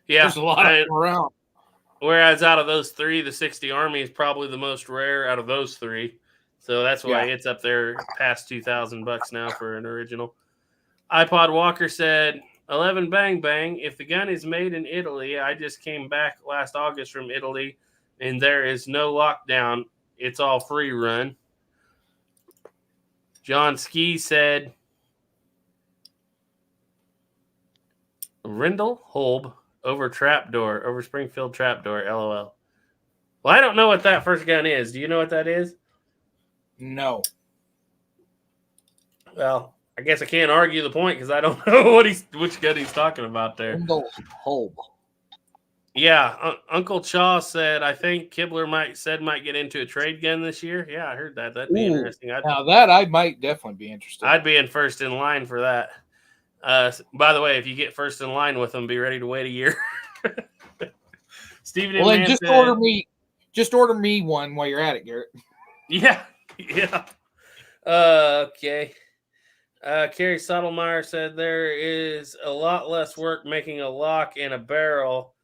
Yeah. There's a lot of them around. Whereas out of those three, the 60 Army is probably the most rare out of those three. So that's why it's up there past $2,000 now for an original. iPod Walker said, 11 bang bang. If the gun is made in Italy, I just came back last August from Italy, and there is no lockdown. It's all free run. John Ski said, Rindle Holb over Springfield Trapdoor, LOL. Well, I don't know what that first gun is. Do you know what that is? No. Well, I guess I can't argue the point because I don't know which gun he's talking about there. Rindle Holb. Yeah, Uncle Chaw said, I think Kibler might get into a trade gun this year. Yeah, I heard that. That'd be interesting. Now that I might definitely be interested. I'd be in first in line for that. By the way, if you get first in line with them, be ready to wait a year. Stephen, well, then just order me one while you're at it, Garrett. Yeah. Okay. Carrie Sotomayor said there is a lot less work making a lock and a barrel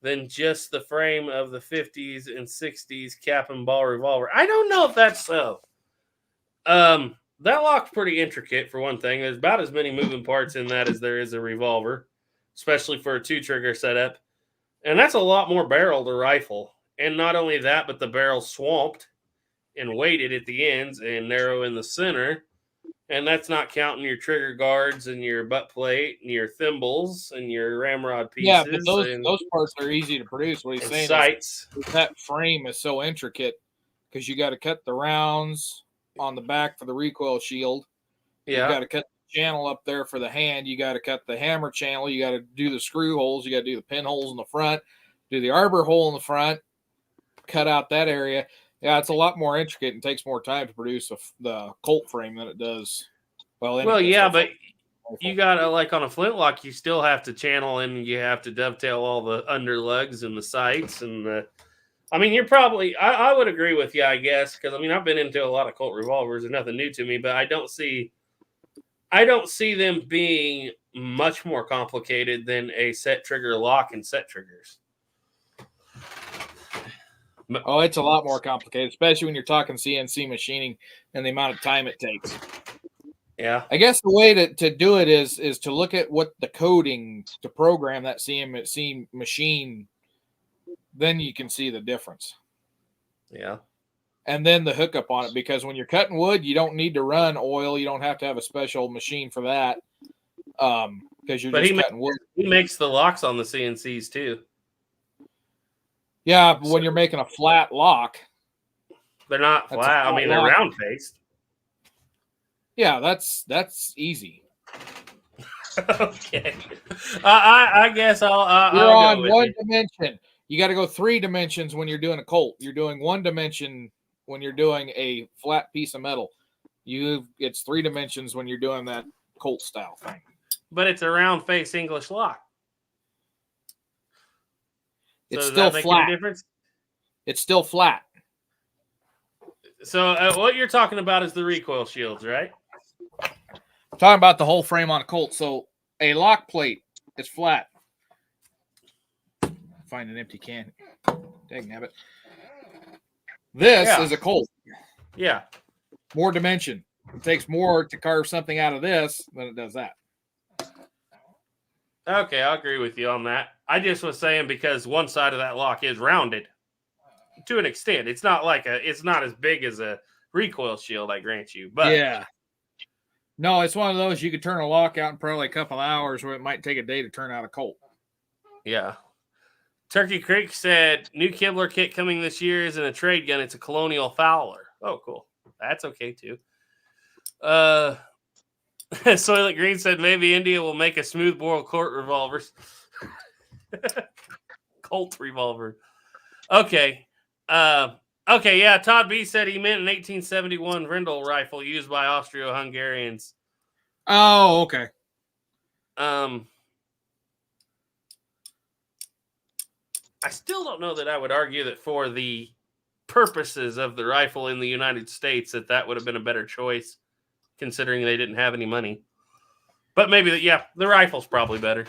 than just the frame of the 50s and 60s cap and ball revolver. I don't know if that's so. That lock's pretty intricate, for one thing. There's about as many moving parts in that as there is a revolver, especially for a 2-trigger setup. And that's a lot more barrel to rifle. And not only that, but the barrel's swamped and weighted at the ends and narrow in the center. And that's not counting your trigger guards and your butt plate and your thimbles and your ramrod pieces. Yeah, but those parts are easy to produce. What he's saying sights. is that frame is so intricate because you got to cut the rounds on the back for the recoil shield. Yeah. You got to cut the channel up there for the hand. You got to cut the hammer channel. You got to do the screw holes. You got to do the pin holes in the front. Do the arbor hole in the front. Cut out that area. Yeah, it's a lot more intricate and takes more time to produce the Colt frame than it does. Well, yeah, but you got to, like on a flintlock, you still have to channel and you have to dovetail all the underlugs and the sights and the. I mean, you're probably. I would agree with you, I guess, because I mean I've been into a lot of Colt revolvers and nothing new to me, but I don't see them being much more complicated than a set trigger lock and set triggers. Oh, it's a lot more complicated, especially when you're talking CNC machining and the amount of time it takes. Yeah. I guess the way to do it is to look at what the coding to program that CNC machine. Then you can see the difference. Yeah. And then the hookup on it, because when you're cutting wood, you don't need to run oil. You don't have to have a special machine for that. Because you're just cutting wood. He makes the locks on the CNCs too. Yeah, but when you're making a flat lock, they're not flat. I mean, they're round faced. Yeah, that's easy. Okay. I guess I'll on go one dimension. You got to go 3 dimensions when you're doing a Colt. You're doing 1 dimension when you're doing a flat piece of metal. It's 3 dimensions when you're doing that Colt style thing. But it's a round face English lock. It's So still does that flat. make a difference? It's still flat. So what you're talking about is the recoil shields, right? I'm talking about the whole frame on a Colt. So a lock plate is flat. Find an empty can. Dang nabbit. This is a Colt. Yeah. More dimension. It takes more to carve something out of this than it does that. Okay, I'll agree with you on that. I just was saying because one side of that lock is rounded to an extent. It's not as big as a recoil shield, I grant you. But yeah. No, it's one of those you could turn a lock out in probably a couple hours, where it might take a day to turn out a Colt. Yeah. Turkey Creek said new Kibler kit coming this year isn't a trade gun, it's a Colonial Fowler. Oh, cool. That's okay too. Soylent Green said maybe India will make a smoothbore Colt revolvers. Colt revolver. Okay. Okay, yeah. Todd B said he meant an 1871 Rindel rifle used by Austro-Hungarians. Oh, okay. I still don't know that I would argue that for the purposes of the rifle in the United States that would have been a better choice, considering they didn't have any money. But maybe the rifle's probably better.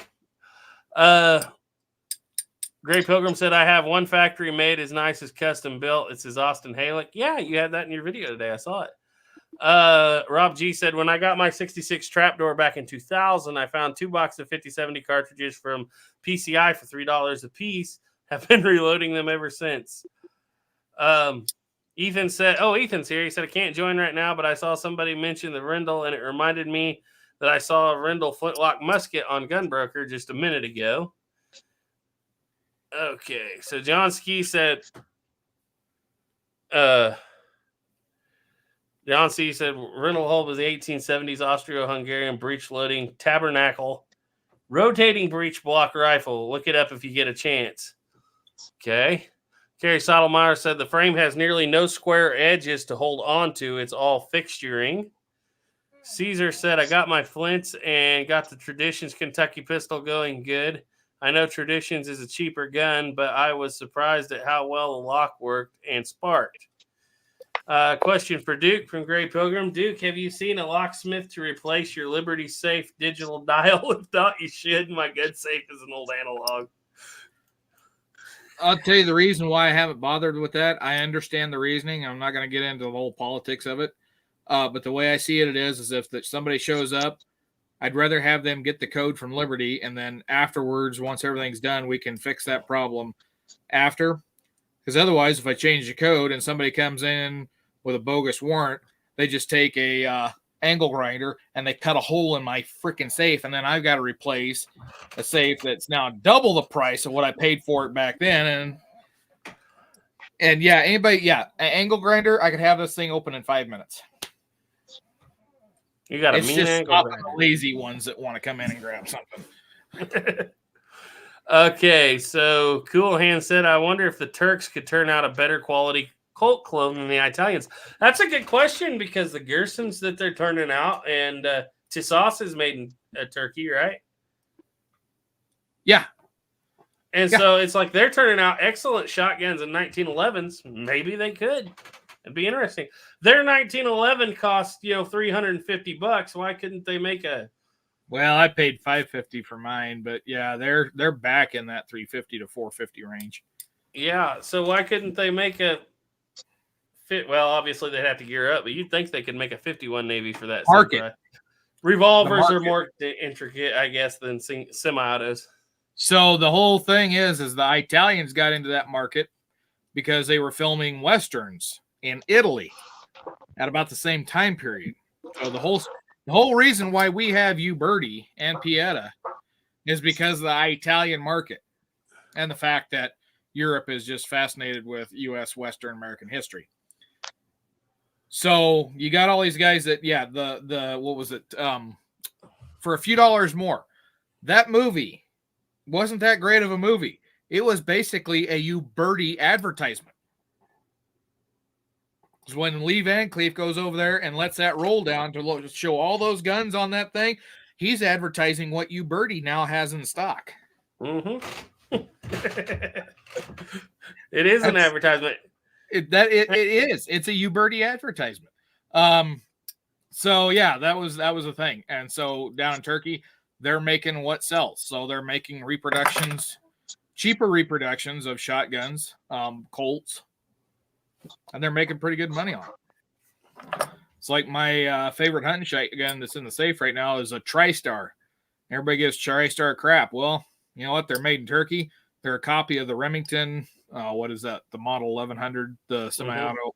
Gray Pilgrim said, I have one factory made as nice as custom built. It's his Austin Halick. Yeah, you had that in your video today. I saw it. Rob G said, when I got my 66 trapdoor back in 2000, I found 2 boxes of 5070 cartridges from PCI for $3 a piece. Have been reloading them ever since. Ethan said, Ethan's here. He said, I can't join right now, but I saw somebody mention the Rindel, and it reminded me that I saw a Rindel flintlock musket on Gunbroker just a minute ago. Okay, so John Ski said, John C said, Rindel hull was the 1870s Austro-Hungarian breech loading tabernacle rotating breech block rifle. Look it up if you get a chance. Okay. Kerry Sotomayor said the frame has nearly no square edges to hold on to. It's all fixturing. Caesar said, I got my flints and got the Traditions Kentucky pistol going good. I know Traditions is a cheaper gun, but I was surprised at how well the lock worked and sparked. Question for Duke from Gray Pilgrim. Duke, have you seen a locksmith to replace your Liberty Safe digital dial? If not, you should. My gun safe is an old analog. I'll tell you the reason why I haven't bothered with that. I understand the reasoning. I'm not going to get into the whole politics of it. But the way I see it is if somebody shows up, I'd rather have them get the code from Liberty, and then afterwards, once everything's done, we can fix that problem after. Because otherwise, if I change the code and somebody comes in with a bogus warrant, they just take a angle grinder and they cut a hole in my freaking safe, and then I've got to replace a safe that's now double the price of what I paid for it back then. And yeah, an angle grinder, I could have this thing open in 5 minutes. You got a it's mean just angle grinder. The lazy ones that want to come in and grab something. Okay, so Cool Hand said, I wonder if the Turks could turn out a better quality Colt clone than the Italians. That's a good question because the Gersons that they're turning out, and Tissos is made in Turkey, right? Yeah. And so it's like they're turning out excellent shotguns in 1911s. Maybe they could. It'd be interesting. Their 1911 cost, $350. Why couldn't they make a? Well, I paid $550 for mine, but yeah, they're back in that $350 to $450 range. Yeah. So why couldn't they make a fit? Well, obviously they'd have to gear up, but you'd think they could make a 51 Navy for that same Market. price. Revolvers The are market. more intricate, I guess, than semi-autos. So the whole thing is the Italians got into that market because they were filming westerns in Italy at about the same time period. So the whole reason why we have Uberti and Pieta is because of the Italian market and the fact that Europe is just fascinated with U.S. Western American history. So you got all these guys that, the what was it? For a few dollars more. That movie wasn't that great of a movie. It was basically a Uberti advertisement. It's when Lee Van Cleef goes over there and lets that roll down to show all those guns on that thing. He's advertising what Uberti now has in stock. Mm-hmm. It is an advertisement. It is. It's a Uberti advertisement. So yeah, that was a thing. And so down in Turkey, they're making what sells. So they're making cheaper reproductions of shotguns, Colts, and they're making pretty good money on it. It's like my favorite hunting shotgun that's in the safe right now is a TriStar. Everybody gives TriStar crap. Well, you know what? They're made in Turkey. They're a copy of the Remington. What is that? The Model 1100, the semi-auto.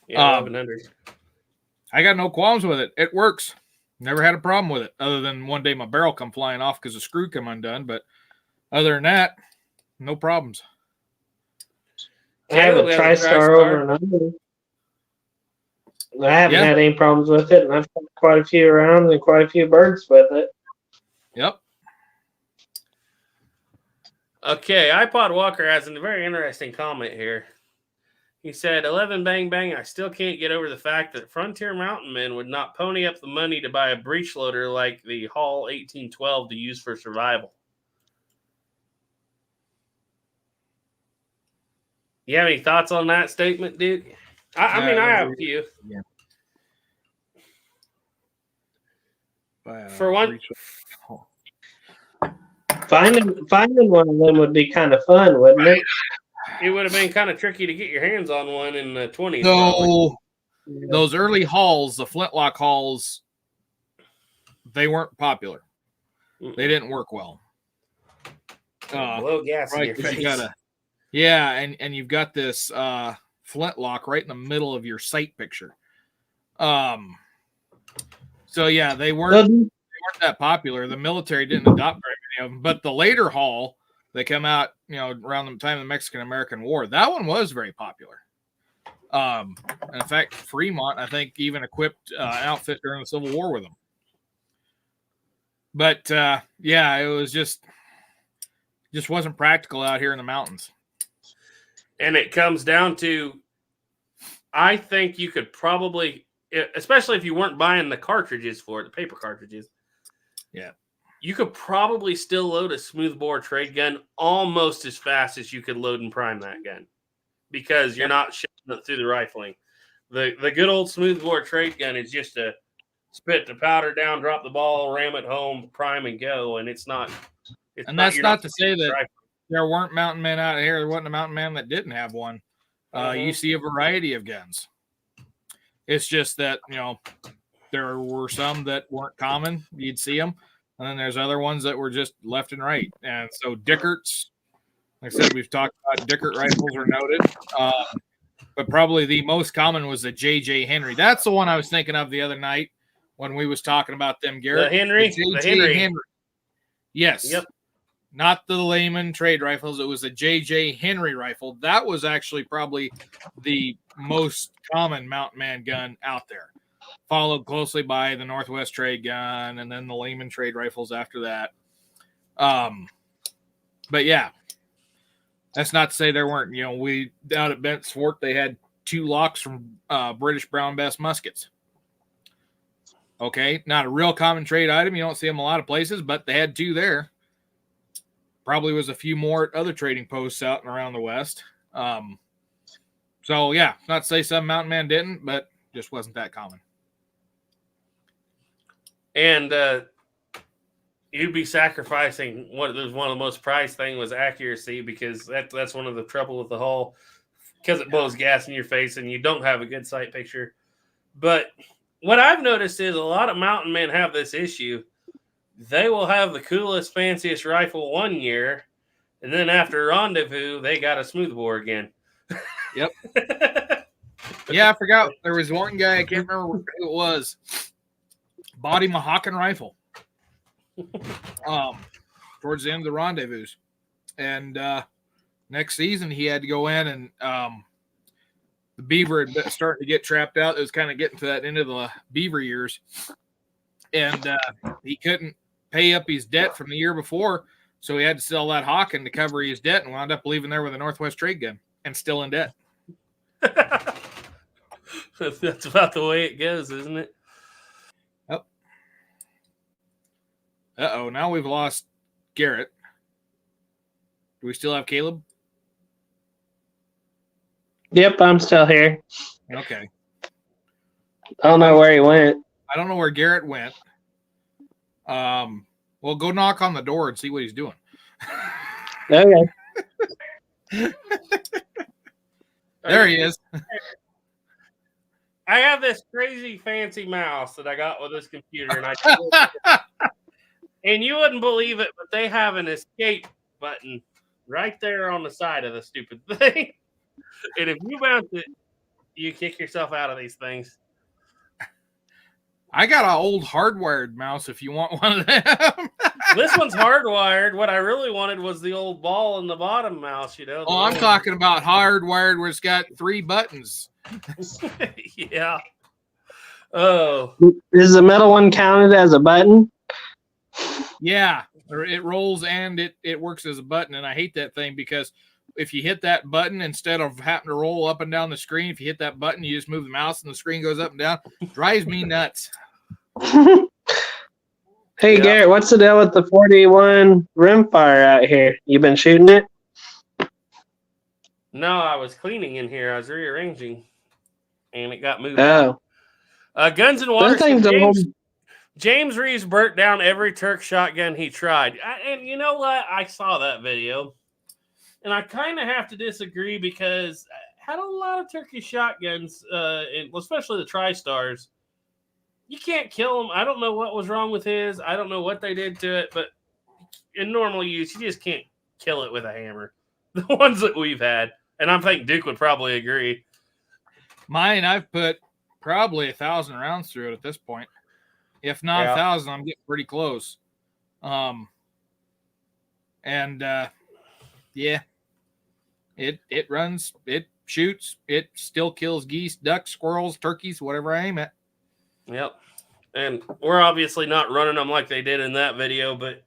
Yeah, 1100. I got no qualms with it. It works. Never had a problem with it, other than one day my barrel come flying off because the screw come undone. But other than that, no problems. I have a TriStar over and under. I haven't had any problems with it, and I've got quite a few rounds and quite a few birds with it. Yep. Okay, iPod Walker has a very interesting comment here. He said, 11 bang bang, I still can't get over the fact that Frontier Mountain Men would not pony up the money to buy a breech loader like the Hall 1812 to use for survival. You have any thoughts on that statement, Duke? I mean, I have a few. Yeah. For one, finding one of them would be kind of fun, wouldn't it? It would have been kind of tricky to get your hands on one in the 20s. So those early hauls, the flintlock hauls, they weren't popular. They didn't work well. Blow gas in your face. And you've got this flintlock right in the middle of your sight picture. So yeah, they weren't that popular. The military didn't adopt very many of them, but the later haul that come out, around the time of the Mexican-American War, that one was very popular. In fact, Fremont, I think, even equipped an outfit during the Civil War with them. But it was just wasn't practical out here in the mountains. And it comes down to, I think you could probably, especially if you weren't buying the cartridges for it, the paper cartridges. Yeah. You could probably still load a smoothbore trade gun almost as fast as you could load and prime that gun, because you're not shoving it through the rifling. The good old smoothbore trade gun is just a spit the powder down, drop the ball, ram it home, prime and go, and it's not. And that's not to say that there weren't mountain men out here. There wasn't a mountain man that didn't have one. You see a variety of guns. It's just that there were some that weren't common. You'd see them. And then there's other ones that were just left and right. And so Dickerts, like I said, we've talked about Dickert rifles are noted. But probably the most common was the J.J. Henry. That's the one I was thinking of the other night when we was talking about them, Garrett. The Henry? The Henry. Yes. Yep. Not the Lehman trade rifles. It was a J.J. Henry rifle. That was actually probably the most common mountain man gun out there. Followed closely by the Northwest trade gun and then the Lehman trade rifles after that. But yeah, that's not to say there weren't, we down at Bent Swart, they had 2 locks from British Brown Bess muskets. Okay. Not a real common trade item. You don't see them a lot of places, but they had 2 there. Probably was a few more at other trading posts out and around the West. So yeah, not to say some mountain man didn't, but just wasn't that common. And you'd be sacrificing one of the most prized thing was accuracy, because that's one of the trouble with the hull, because it blows gas in your face and you don't have a good sight picture. But what I've noticed is a lot of mountain men have this issue. They will have the coolest, fanciest rifle one year, and then after rendezvous, they got a smoothbore again. Yep. Yeah, I forgot. There was one guy, I can't remember who it was, bought him a Hawken rifle towards the end of the rendezvous. And next season, he had to go in, and the beaver had been starting to get trapped out. It was kind of getting to that end of the beaver years. And he couldn't pay up his debt from the year before, so he had to sell that Hawken to cover his debt, and wound up leaving there with a Northwest trade gun and still in debt. That's about the way it goes, isn't it? Yep. Uh-oh, now we've lost Garrett. Do we still have Caleb? Yep, I'm still here. Okay. I don't know where he went. I don't know where Garrett went. Well, go knock on the door and see what he's doing. Okay. There he is. I have this crazy fancy mouse that I got with this computer, and and you wouldn't believe it, but they have an escape button right there on the side of the stupid thing. And if you bounce it, you kick yourself out of these things. I got an old hardwired mouse if you want one of them. This one's hardwired. What I really wanted was the old ball in the bottom mouse, you know. Oh, I'm talking about hardwired where it's got 3 buttons. Yeah. Oh. Is the metal one counted as a button? Yeah, it rolls and it works as a button, and I hate that thing because if you hit that button, instead of having to roll up and down the screen, if you hit that button, you just move the mouse and the screen goes up and down. Drives me nuts. Hey, Yeah. Garrett, what's the deal with the 41 rimfire out here? You been shooting it? No, I was cleaning in here. I was rearranging, and it got moved. Oh. Guns and Water. That thing's James Reeves burnt down every Turk shotgun he tried. And you know what? I saw that video, and I kind of have to disagree because I had a lot of Turkish shotguns, especially the TriStars. You can't kill them. I don't know what was wrong with his. I don't know what they did to it, but in normal use, you just can't kill it with a hammer. The ones that we've had, and I think Duke would probably agree. Mine, I've put probably 1,000 rounds through it at this point. If not 1,000, I'm getting pretty close. Yeah, it runs, it shoots, it still kills geese, ducks, squirrels, turkeys, whatever I aim at. Yep. And we're obviously not running them like they did in that video, but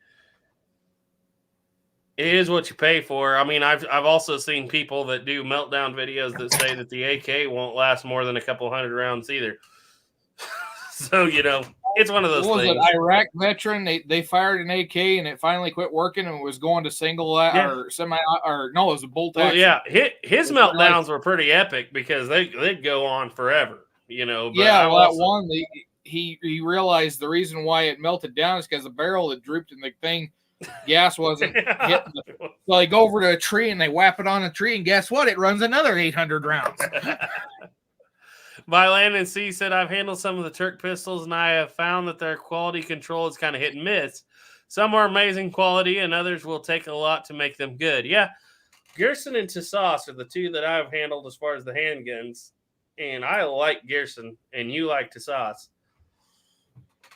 it is what you pay for. I mean, I've also seen people that do meltdown videos that say that the AK won't last more than a couple hundred rounds either. So, you know, it's one of those What was things. it, Iraq veteran? They fired an AK and it finally quit working and was going to single or semi or no, it was a bolt Well, action. yeah, his meltdowns were pretty epic because they'd go on forever, you know. But Yeah, I've well, that also- one he realized the reason why it melted down is because the barrel had drooped and the thing gas wasn't hitting. So they go over to a tree and they whap it on a tree, and guess what? It runs another 800 rounds. By Land and Sea said, I've handled some of the Turk pistols, and I have found that their quality control is kind of hit and miss. Some are amazing quality, and others will take a lot to make them good. Yeah, Gerson and Tassos are the two that I've handled as far as the handguns, and I like Gerson, and you like Tassos.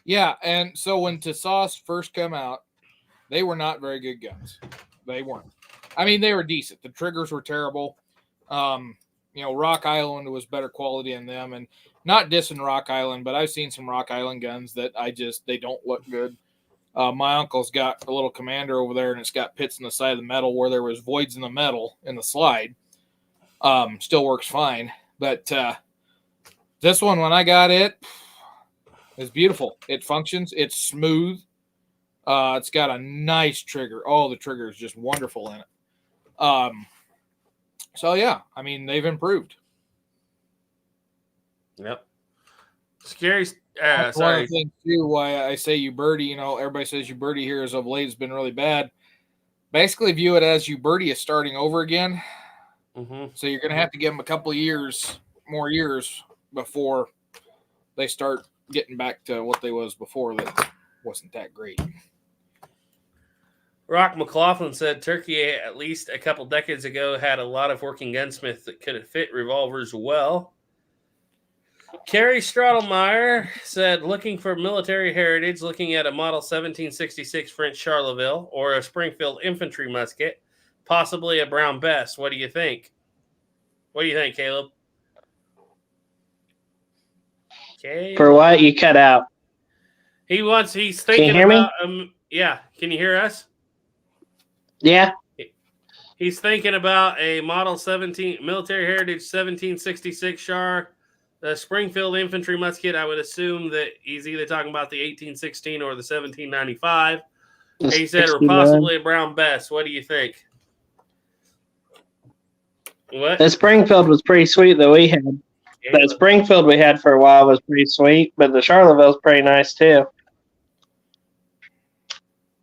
Yeah, and so when Tassos first come out, they were not very good guns. They weren't. I mean, they were decent. The triggers were terrible. You know, Rock Island was better quality in them, and not dissing Rock Island, but I've seen some Rock Island guns that they don't look good. My uncle's got a little Commander over there, and it's got pits in the side of the metal where there was voids in the metal in the slide. Still works fine, but this one, when I got it, it's beautiful. It functions. It's smooth. It's got a nice trigger. Oh, the trigger is just wonderful in it. So yeah, I mean, they've improved. Yep. Scary Yeah, That's one of sorry. the things too why I say Uberti, everybody says Uberti here as of late has been really bad. Basically view it as Uberti is starting over again. Mm-hmm. So you're gonna have to give them a couple of more years before they start getting back to what they was before that wasn't that great. Rock McLaughlin said Turkey, at least a couple decades ago, had a lot of working gunsmiths that could have fit revolvers well. Kerry Stradelmeyer said, looking for military heritage, looking at a model 1766 French Charleville or a Springfield infantry musket, possibly a Brown Bess. What do you think? What do you think, Caleb? For what? You cut out. He's Can you thinking hear me? about, yeah, can you hear us? Yeah. He's thinking about a model 17 military heritage 1766 Char, the Springfield infantry musket. I would assume that he's either talking about the 1816 or the 1795. He said, or 69. possibly a Brown Bess. What do you think? What? The Springfield was pretty sweet that we had. The Springfield we had for a while was pretty sweet, but the Charleville's pretty nice too.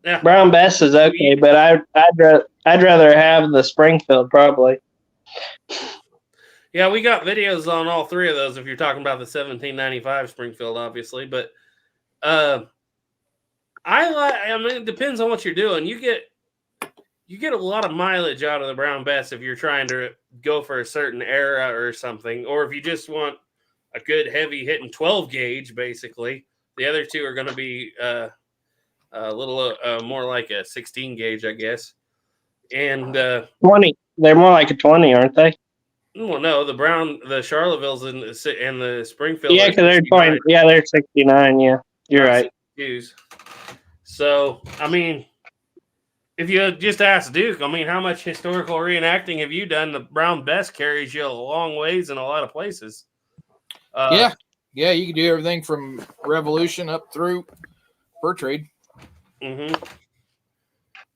Yeah. Brown Bess is okay, but I'd rather have the Springfield probably. Yeah, we got videos on all three of those if you're talking about the 1795 Springfield, obviously. But I mean, it depends on what you're doing. You get a lot of mileage out of the Brown Bess if you're trying to go for a certain era or something, or if you just want a good heavy hitting 12 gauge, basically. The other two are going to be a little more like a 16 gauge, I guess. And 20. They're more like a 20, aren't they? Well, no, the Charlevilles and the Springfield. Yeah, because they're 20. Yeah, they're 69. Yeah, you're right. So, I mean, if you just ask Duke, I mean, how much historical reenacting have you done? The Brown Bess carries you a long ways in a lot of places. Yeah, you can do everything from Revolution up through fur trade. Mm-hmm.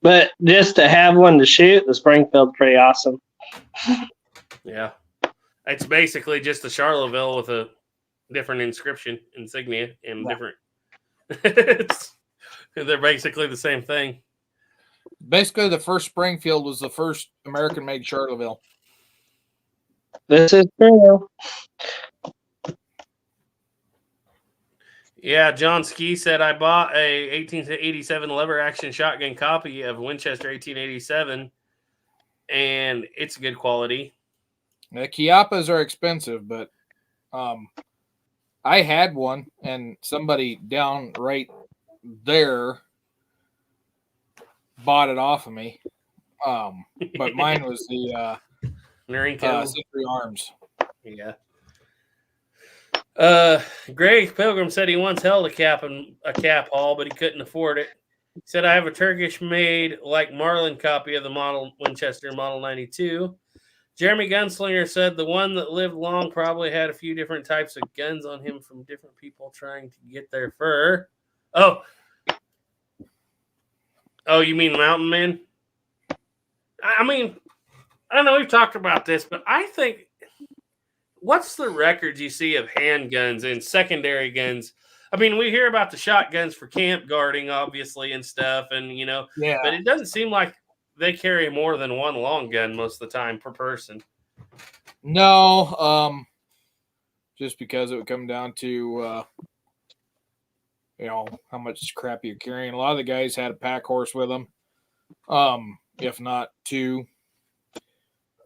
But just to have one to shoot, the Springfield's pretty awesome. Yeah. It's basically just a Charleville with a different insignia, and different. They're basically the same thing. Basically, the first Springfield was the first American-made Charleville. This is true. Yeah, John Ski said, I bought a 1887 lever action shotgun copy of Winchester 1887, and it's good quality. The Chiappas are expensive, but I had one, and somebody down right there bought it off of me. But mine was the Century Arms. Yeah. Greg Pilgrim said he once held a cap haul, but he couldn't afford it. He said, I have a Turkish made like Marlin copy of the model Winchester Model 92. Jeremy Gunslinger said the one that lived long probably had a few different types of guns on him from different people trying to get their fur. Oh, you mean Mountain Man? I mean, I know we've talked about this, but I think, what's the records you see of handguns and secondary guns? I mean, we hear about the shotguns for camp guarding, obviously, and stuff, and, but it doesn't seem like they carry more than one long gun most of the time per person. No, just because it would come down to, how much crap you're carrying. A lot of the guys had a pack horse with them, if not two.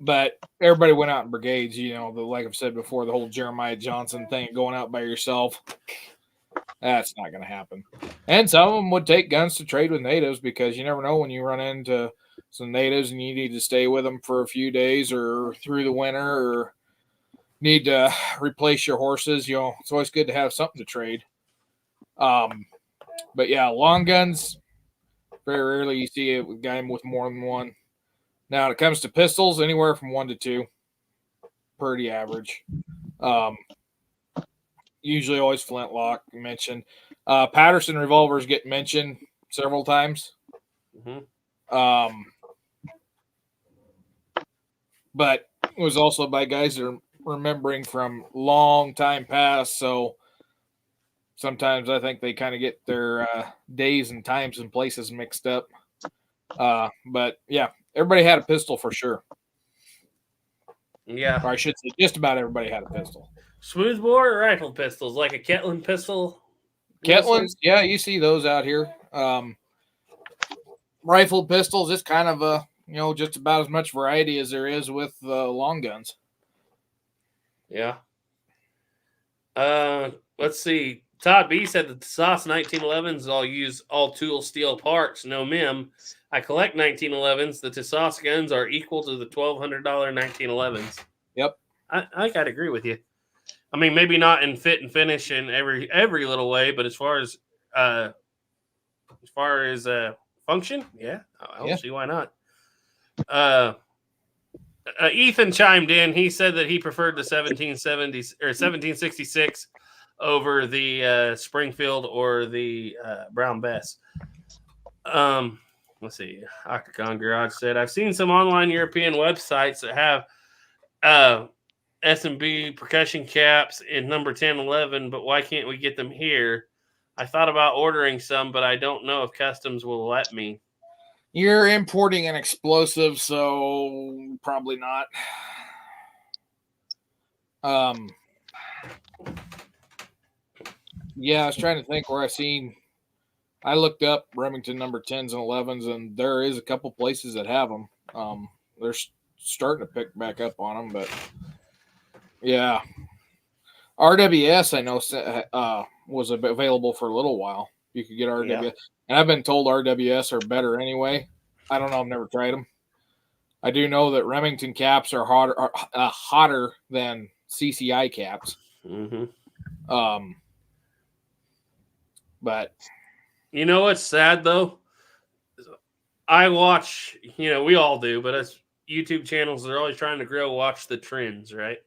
But everybody went out in brigades, like I've said before, the whole Jeremiah Johnson thing, going out by yourself, that's not going to happen. And some of them would take guns to trade with natives because you never know when you run into some natives and you need to stay with them for a few days or through the winter or need to replace your horses. It's always good to have something to trade. But yeah, long guns, very rarely you see a guy with more than one. Now, when it comes to pistols, anywhere from 1 to 2, pretty average. Usually always flintlock mentioned. Patterson revolvers get mentioned several times. Mm-hmm. But it was also by guys that are remembering from long time past. So sometimes I think they kind of get their days and times and places mixed up. But yeah, everybody had a pistol for sure. Yeah. Or I should say just about everybody had a pistol. Smoothbore or rifle pistols, like a Kettling pistol? Kettlin's, yeah, you see those out here. Rifle pistols, it's kind of a, just about as much variety as there is with long guns. Yeah. Let's see. Todd B said that the Sauce 1911s all use all tool steel parts, no MIM. I collect 1911s. The Tassos guns are equal to the $1,200 1911s. Yep. I gotta agree with you. I mean, maybe not in fit and finish in every little way, but as far as function, yeah, I don't see why not. Ethan chimed in. He said that he preferred the 1770s or 1766 over the Springfield or the Brown Bess. Let's see. Octagon Garage said, I've seen some online European websites that have S&B percussion caps in number 1011, but why can't we get them here? I thought about ordering some, but I don't know if customs will let me. You're importing an explosive, so probably not. Yeah, I was trying to think where I looked up Remington number 10s and 11s, and there is a couple places that have them. They're starting to pick back up on them, but yeah. RWS, I know, was available for a little while. You could get RWS. Yeah. And I've been told RWS are better anyway. I don't know. I've never tried them. I do know that Remington caps are hotter than CCI caps. Mm-hmm. But you know what's sad though? I watch, we all do, but as YouTube channels, they're always trying to grow, watch the trends, right?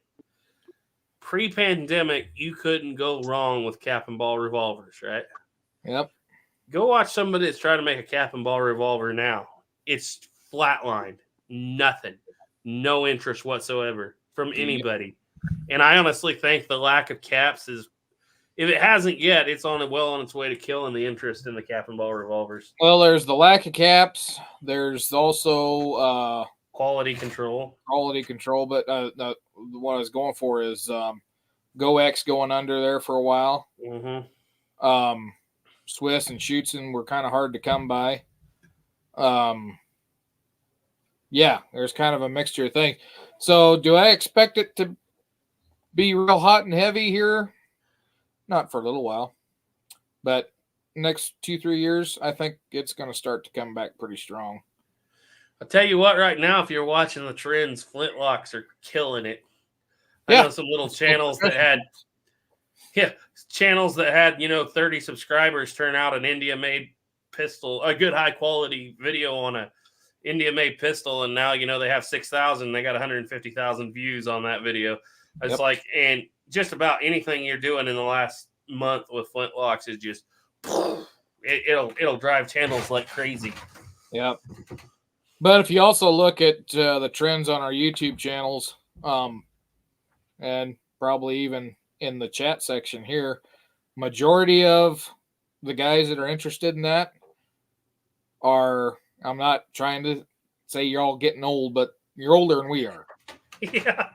Pre-pandemic, you couldn't go wrong with cap and ball revolvers, right? Yep. Go watch somebody that's trying to make a cap and ball revolver now. It's flatlined. Nothing. No interest whatsoever from anybody. And I honestly think the lack of caps is, if it hasn't yet, it's on its way to killing the interest in the cap and ball revolvers. Well, there's the lack of caps. There's also quality control. But what I was going for is GoX going under there for a while. Mm-hmm. Swiss and Schutzen were kind of hard to come by. Yeah, there's kind of a mixture of things. So do I expect it to be real hot and heavy here? Not for a little while, but next 2-3 years, I think it's going to start to come back pretty strong. I'll tell you what, right now, if you're watching the trends, flintlocks are killing it. I know some little channels that had 30 subscribers turn out an India-made pistol, a good high-quality video on a India-made pistol, and now, they have 6,000. They got 150,000 views on that video. It's like, and just about anything you're doing in the last month with flintlocks is just, it'll drive channels like crazy. Yep. But if you also look at the trends on our YouTube channels, and probably even in the chat section here, majority of the guys that are interested in that are, I'm not trying to say you're all getting old, but you're older than we are. Yeah.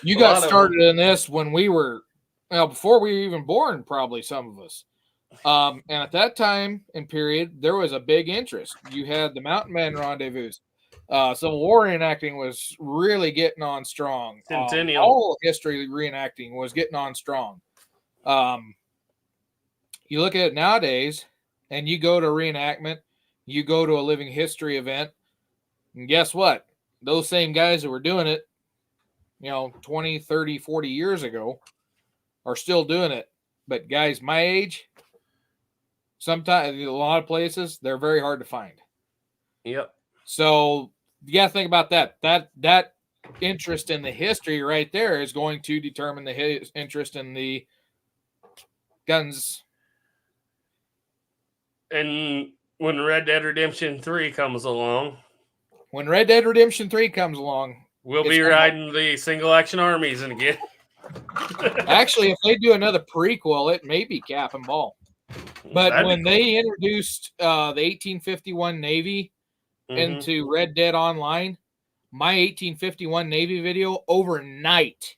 You got started in this when we were, before we were even born, probably some of us. And at that time and period, there was a big interest. You had the Mountain Man rendezvous. Civil War reenacting was really getting on strong. Centennial. All history reenacting was getting on strong. You look at it nowadays, and you go to a reenactment, you go to a living history event, and guess what? Those same guys that were doing it, 20, 30, 40 years ago are still doing it. But guys my age, sometimes a lot of places, they're very hard to find. Yep. So you got to think about that. That interest in the history right there is going to determine the interest in the guns. And when Red Dead Redemption 3 comes along. When Red Dead Redemption 3 comes along. We'll be riding the single action armies and again. Actually, if they do another prequel, it may be Cap and Ball. But That'd be when cool. they introduced the 1851 Navy into Red Dead Online, my 1851 Navy video overnight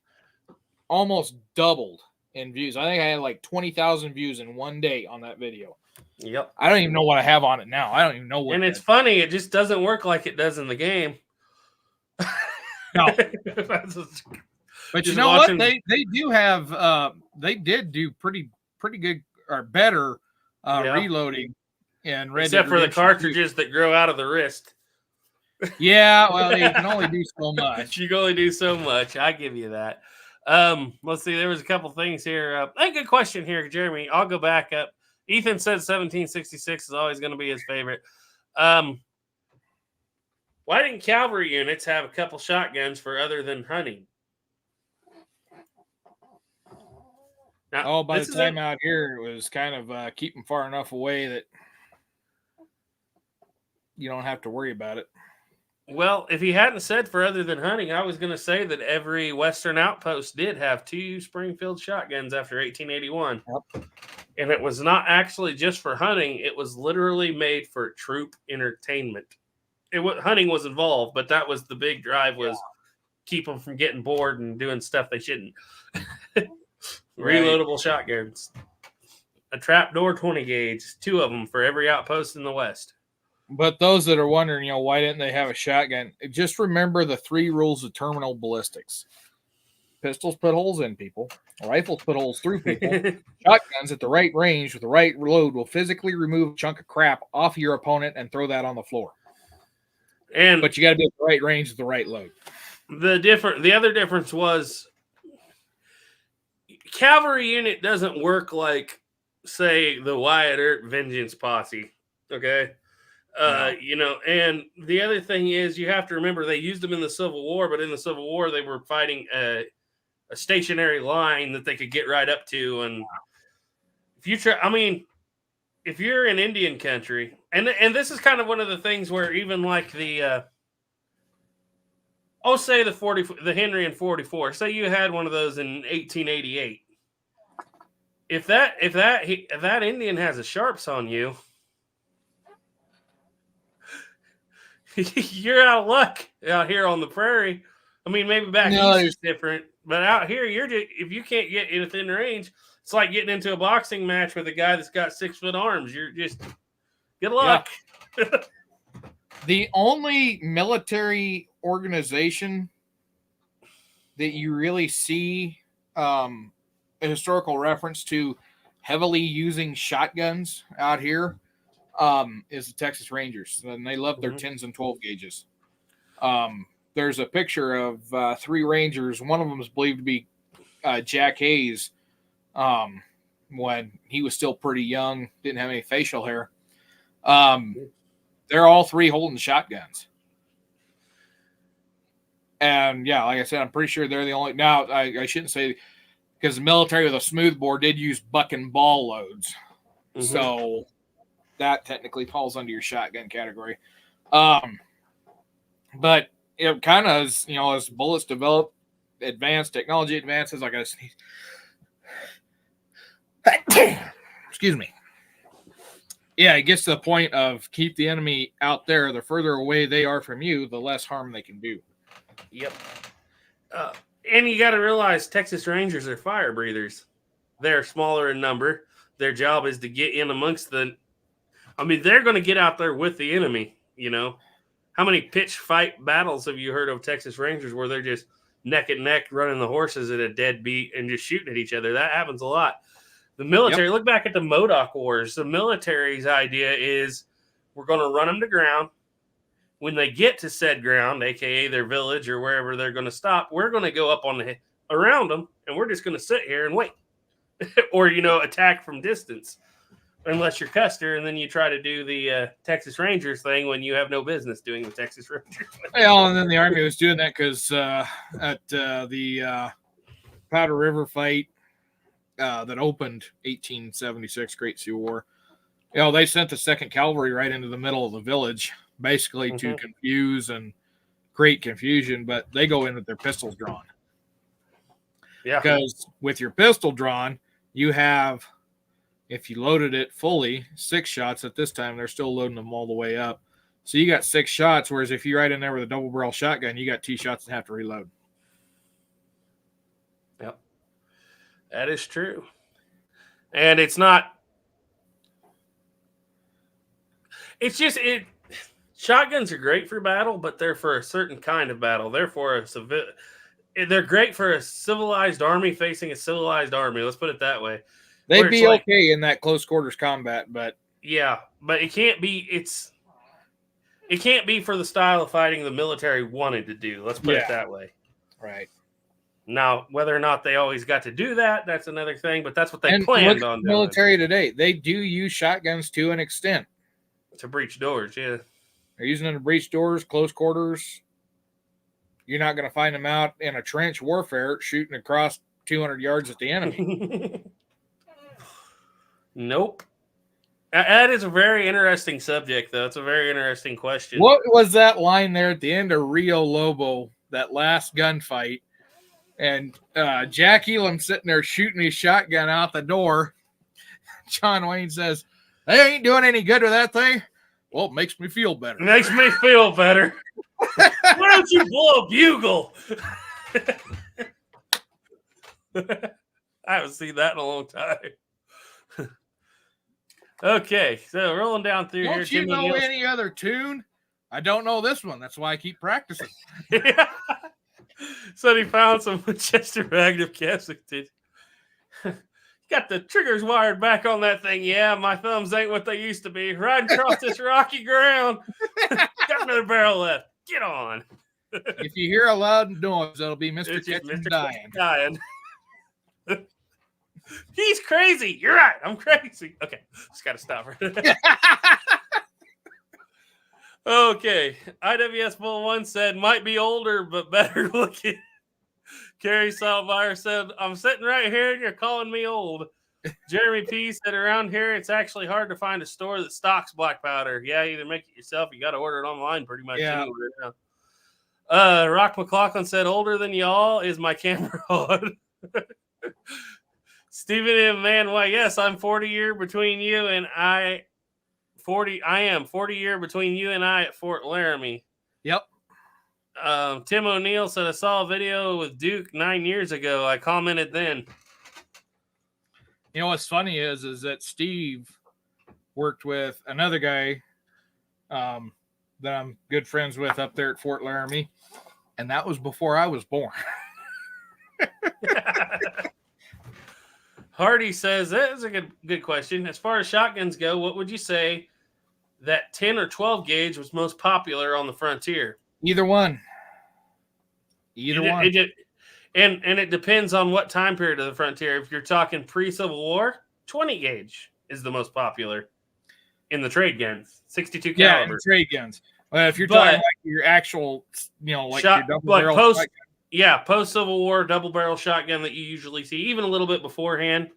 almost doubled in views. I think I had like 20,000 views in one day on that video. Yep. I don't even know what I have on it now. I don't even know what. And it's funny, it just doesn't work like it does in the game. No. That's- But you just know watching- what? They do have they did do pretty good or better Yeah. reloading in Red except Dead for the Redemption 2. cartridges that grow out of the wrist. Yeah, well, you can only do so much. You can only do so much. I give you that. Let's see. There was a couple things here. Hey, good question here, Jeremy. I'll go back up. Ethan said 1766 is always going to be his favorite. Why didn't cavalry units have a couple shotguns for other than hunting? Now, By this the is time a- out here, it was kind of keeping far enough away that you don't have to worry about it. Well, if he hadn't said for other than hunting, I was going to say that every Western outpost did have 2 Springfield shotguns after 1881. Yep. And it was not actually just for hunting. It was literally made for troop entertainment. Hunting was involved, but that was the big drive, was keep them from getting bored and doing stuff they shouldn't. Reloadable shotguns. A trapdoor 20 gauge, 2 of them for every outpost in the West. But those that are wondering, why didn't they have a shotgun? Just remember the 3 rules of terminal ballistics. Pistols put holes in people. Rifles put holes through people. Shotguns at the right range with the right load will physically remove a chunk of crap off your opponent and throw that on the floor. But you got to be at the right range with the right load. The other difference was cavalry unit doesn't work like, say, the Wyatt Earp Vengeance Posse. Okay. And the other thing is you have to remember they used them in the Civil War, but in the Civil War they were fighting a stationary line that they could get right up to. And if you're in Indian country, and this is kind of one of the things where even like the say the Henry in 44, say you had one of those in 1888. If that Indian has a sharps on you, you're out of luck out here on the prairie. I mean, maybe back east is different, but out here, if you can't get within range, it's like getting into a boxing match with a guy that's got 6-foot arms. You're just good luck. Yeah. The only military organization that you really see a historical reference to heavily using shotguns out here is the Texas Rangers, and they love their 10s and 12 gauges. There's a picture of 3 Rangers. One of them is believed to be Jack Hayes when he was still pretty young, didn't have any facial hair. They're all 3 holding shotguns. And yeah, like I said, I'm pretty sure they're the only. Now, I shouldn't say, because the military with a smoothbore did use buck and ball loads. Mm-hmm. So that technically falls under your shotgun category. But it kind of, as bullets develop, technology advances, I got to sneeze. Excuse me. Yeah, it gets to the point of keep the enemy out there. The further away they are from you, the less harm they can do. Yep. And you got to realize Texas Rangers are fire breathers. They're smaller in number. Their job is to get in amongst they're going to get out there with the enemy, How many pitch fight battles have you heard of Texas Rangers where they're just neck and neck running the horses at a dead beat and just shooting at each other? That happens a lot. The military, Look back at the Modoc Wars. The military's idea is we're going to run them to ground. When they get to said ground, a.k.a. their village or wherever they're going to stop, we're going to go up around them, and we're just going to sit here and wait. Or, attack from distance. Unless you're Custer, and then you try to do the Texas Rangers thing when you have no business doing the Texas Rangers. Well, and then the Army was doing that because at the Powder River fight that opened 1876, Great Sioux War, they sent the 2nd Cavalry right into the middle of the village, basically to confuse and create confusion, but they go in with their pistols drawn. Yeah. Because with your pistol drawn, you have, if you loaded it fully, 6 shots. At this time, they're still loading them all the way up. So you got 6 shots, whereas if you're right in there with a double barrel shotgun, you got 2 shots and have to reload. Yep. That is true. And it's not. It's just shotguns are great for battle, but they're for a certain kind of battle. They're for a they're great for a civilized army facing a civilized army. Let's put it that way. They'd be okay in that close quarters combat, but yeah, but it can't be. It can't be for the style of fighting the military wanted to do. Let's put it that way. Right. Now, whether or not they always got to do that, that's another thing. But that's what they planned on doing. Military today, they do use shotguns to an extent. To breach doors, yeah. They're using them to breach doors, close quarters. You're not going to find them out in a trench warfare shooting across 200 yards at the enemy. Nope. That is a very interesting subject, though. It's a very interesting question. What was that line there at the end of Rio Lobo, that last gunfight? And Jack Elam sitting there shooting his shotgun out the door. John Wayne says, "They ain't doing any good with that thing." Well, it makes me feel better. Makes me feel better. Why don't you blow a bugle? I haven't seen that in a long time. Okay, so rolling down through here. Don't you know any other tune? I don't know this one. That's why I keep practicing. Yeah. Said he found some Winchester Magnum Kensington. Got the triggers wired back on that thing. Yeah, my thumbs ain't what they used to be. Riding across this rocky ground. Got another barrel left. Get on. If you hear a loud noise, that'll be Mr. Kitchen dying. He's crazy. You're right. I'm crazy. Okay. Just got to stop her. Okay. IWS Bull 1 said, might be older, but better looking. Carrie Saltmeyer said, I'm sitting right here and you're calling me old. Jeremy P said, around here, it's actually hard to find a store that stocks black powder. Yeah, either make it yourself. You got to order it online pretty much anywhere now. Rock McLaughlin said, older than y'all is my camera on. Stephen M. Man, why, yes, I'm 40 year between you and I. 40. I am 40 year between you and I at Fort Laramie. Yep. Tim O'Neill said, I saw a video with Duke 9 years ago. I commented then. You know what's funny is that Steve worked with another guy that I'm good friends with up there at Fort Laramie, and that was before I was born. Hardy says, that is a good question. As far as shotguns go, what would you say that 10 or 12 gauge was most popular on the frontier? Either one. And it depends on what time period of the frontier. If you're talking pre-Civil War, 20 gauge is the most popular in the trade guns, 62 caliber. Yeah, trade guns. If you're talking like your actual, like your double barrel shotgun. Yeah, post-Civil War double barrel shotgun that you usually see, even a little bit beforehand.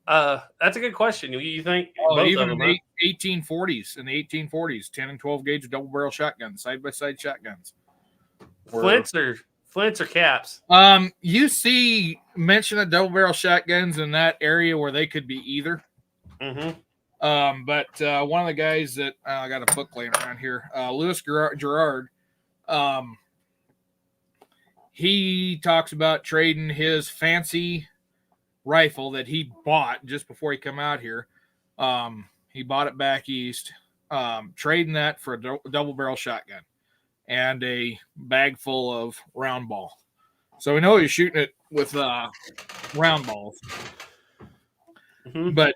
That's a good question. You think? Even in the 1840s, 10 and 12 gauge double barrel shotguns, side by side shotguns. Flints or caps? You see mention of double barrel shotguns in that area where they could be either. Mm-hmm. But one of the guys that I got a book laying around here, Louis Gerard, he talks about trading his fancy rifle that he bought just before he come out here. He bought it back east, trading that for a double barrel shotgun and a bag full of round ball. So we know he's shooting it with round balls. Mm-hmm. But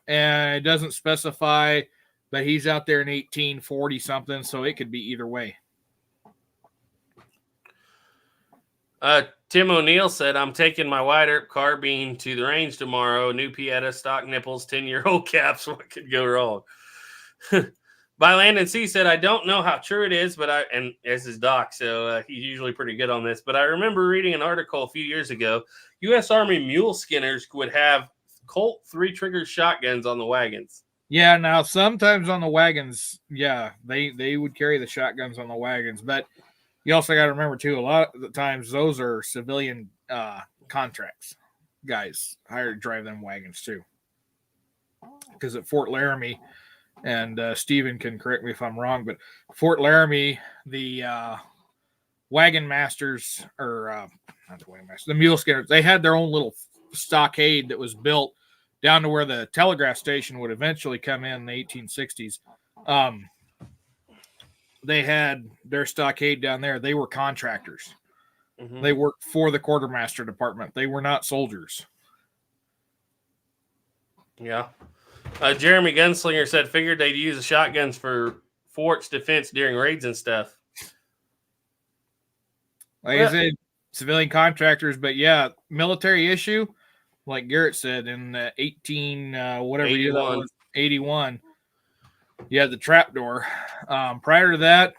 and it doesn't specify, but he's out there in 1840 something, so it could be either way. Tim O'Neill said, I'm taking my wide earp carbine to the range tomorrow. New Pieta, stock nipples, 10-year-old caps. What could go wrong? By Land and Sea said, I don't know how true it is, but and as his doc, so he's usually pretty good on this. But I remember reading an article a few years ago. U.S. Army mule skinners would have Colt 3-trigger shotguns on the wagons. Yeah, now sometimes on the wagons, they would carry the shotguns on the wagons, but You also got to remember too, a lot of the times those are civilian contracts. Guys hired to drive them wagons too. Because at Fort Laramie, and Stephen can correct me if I'm wrong, but Fort Laramie, the wagon masters, or not the wagon masters, the mule skinners, they had their own little stockade that was built down to where the telegraph station would eventually come in the 1860s. They had their stockade down there. They were contractors. Mm-hmm. They worked for the quartermaster department. They were not soldiers. Yeah. Jeremy Gunslinger said figured they'd use the shotguns for forts defense during raids and stuff. Like I said, civilian contractors, but yeah, military issue, like Garrett said, in 81, you had the trapdoor. Prior to that,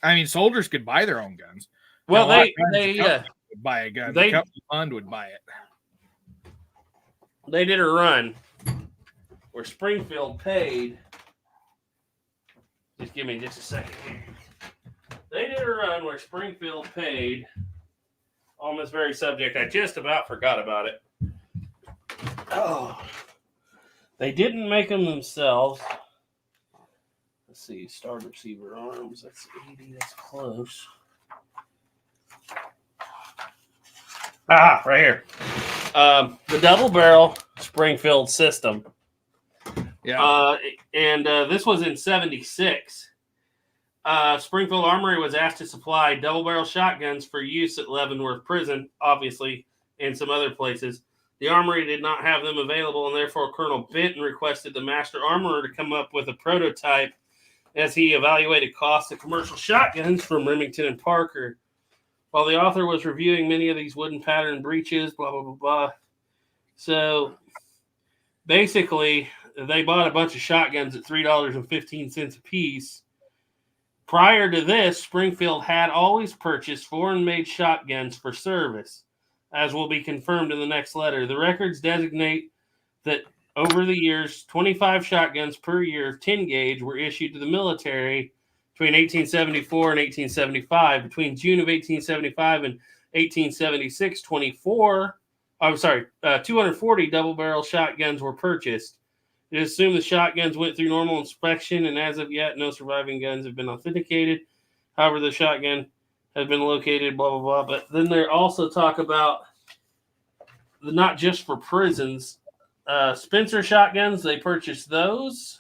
I mean, soldiers could buy their own guns. Well, they would buy a gun. The company fund would buy it. They did a run where Springfield paid. Just give me just a second here. They did a run where Springfield paid on this very subject. I just about forgot about it. Oh, they didn't make them themselves. Let's see, Start Receiver Arms. That's 80. That's close. Ah, right here. The double barrel Springfield system. Yeah. And this was in 76. Springfield Armory was asked to supply double barrel shotguns for use at Leavenworth Prison, obviously, and some other places. The Armory did not have them available, and therefore Colonel Benton requested the master armorer to come up with a prototype as he evaluated costs of commercial shotguns from Remington and Parker. While the author was reviewing many of these wooden pattern breeches, blah, blah, blah, blah. So basically, they bought a bunch of shotguns at $3.15 a piece. Prior to this, Springfield had always purchased foreign-made shotguns for service, as will be confirmed in the next letter. The records designate that over the years, 25 shotguns per year, 10 gauge, were issued to the military between 1874 and 1875. Between June of 1875 and 1876, 240 double-barrel shotguns were purchased. It is assumed the shotguns went through normal inspection, and as of yet, no surviving guns have been authenticated. However, the shotgun has been located, blah, blah, blah. But then they also talk about not just for prisons. Spencer shotguns, they purchased those.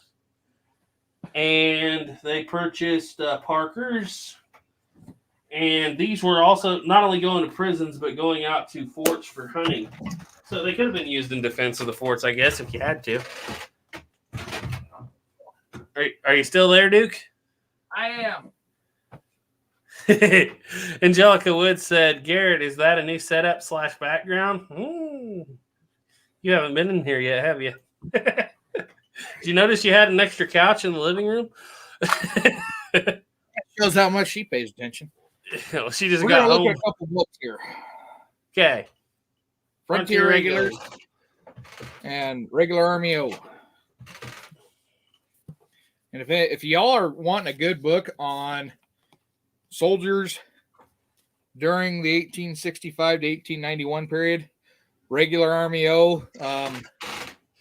And they purchased Parker's. And these were also not only going to prisons, but going out to forts for hunting. So they could have been used in defense of the forts, I guess, if you had to. Are you still there, Duke? I am. Angelica Wood said, Garrett, is that a new setup / background? You haven't been in here yet, have you? Did you notice you had an extra couch in the living room? That shows how much she pays attention. Well, she just We're got gonna home. look at a couple books here. Okay. Frontier Regulars and Regular Army O. And if y'all are wanting a good book on soldiers during the 1865 to 1891 period, Regular Army O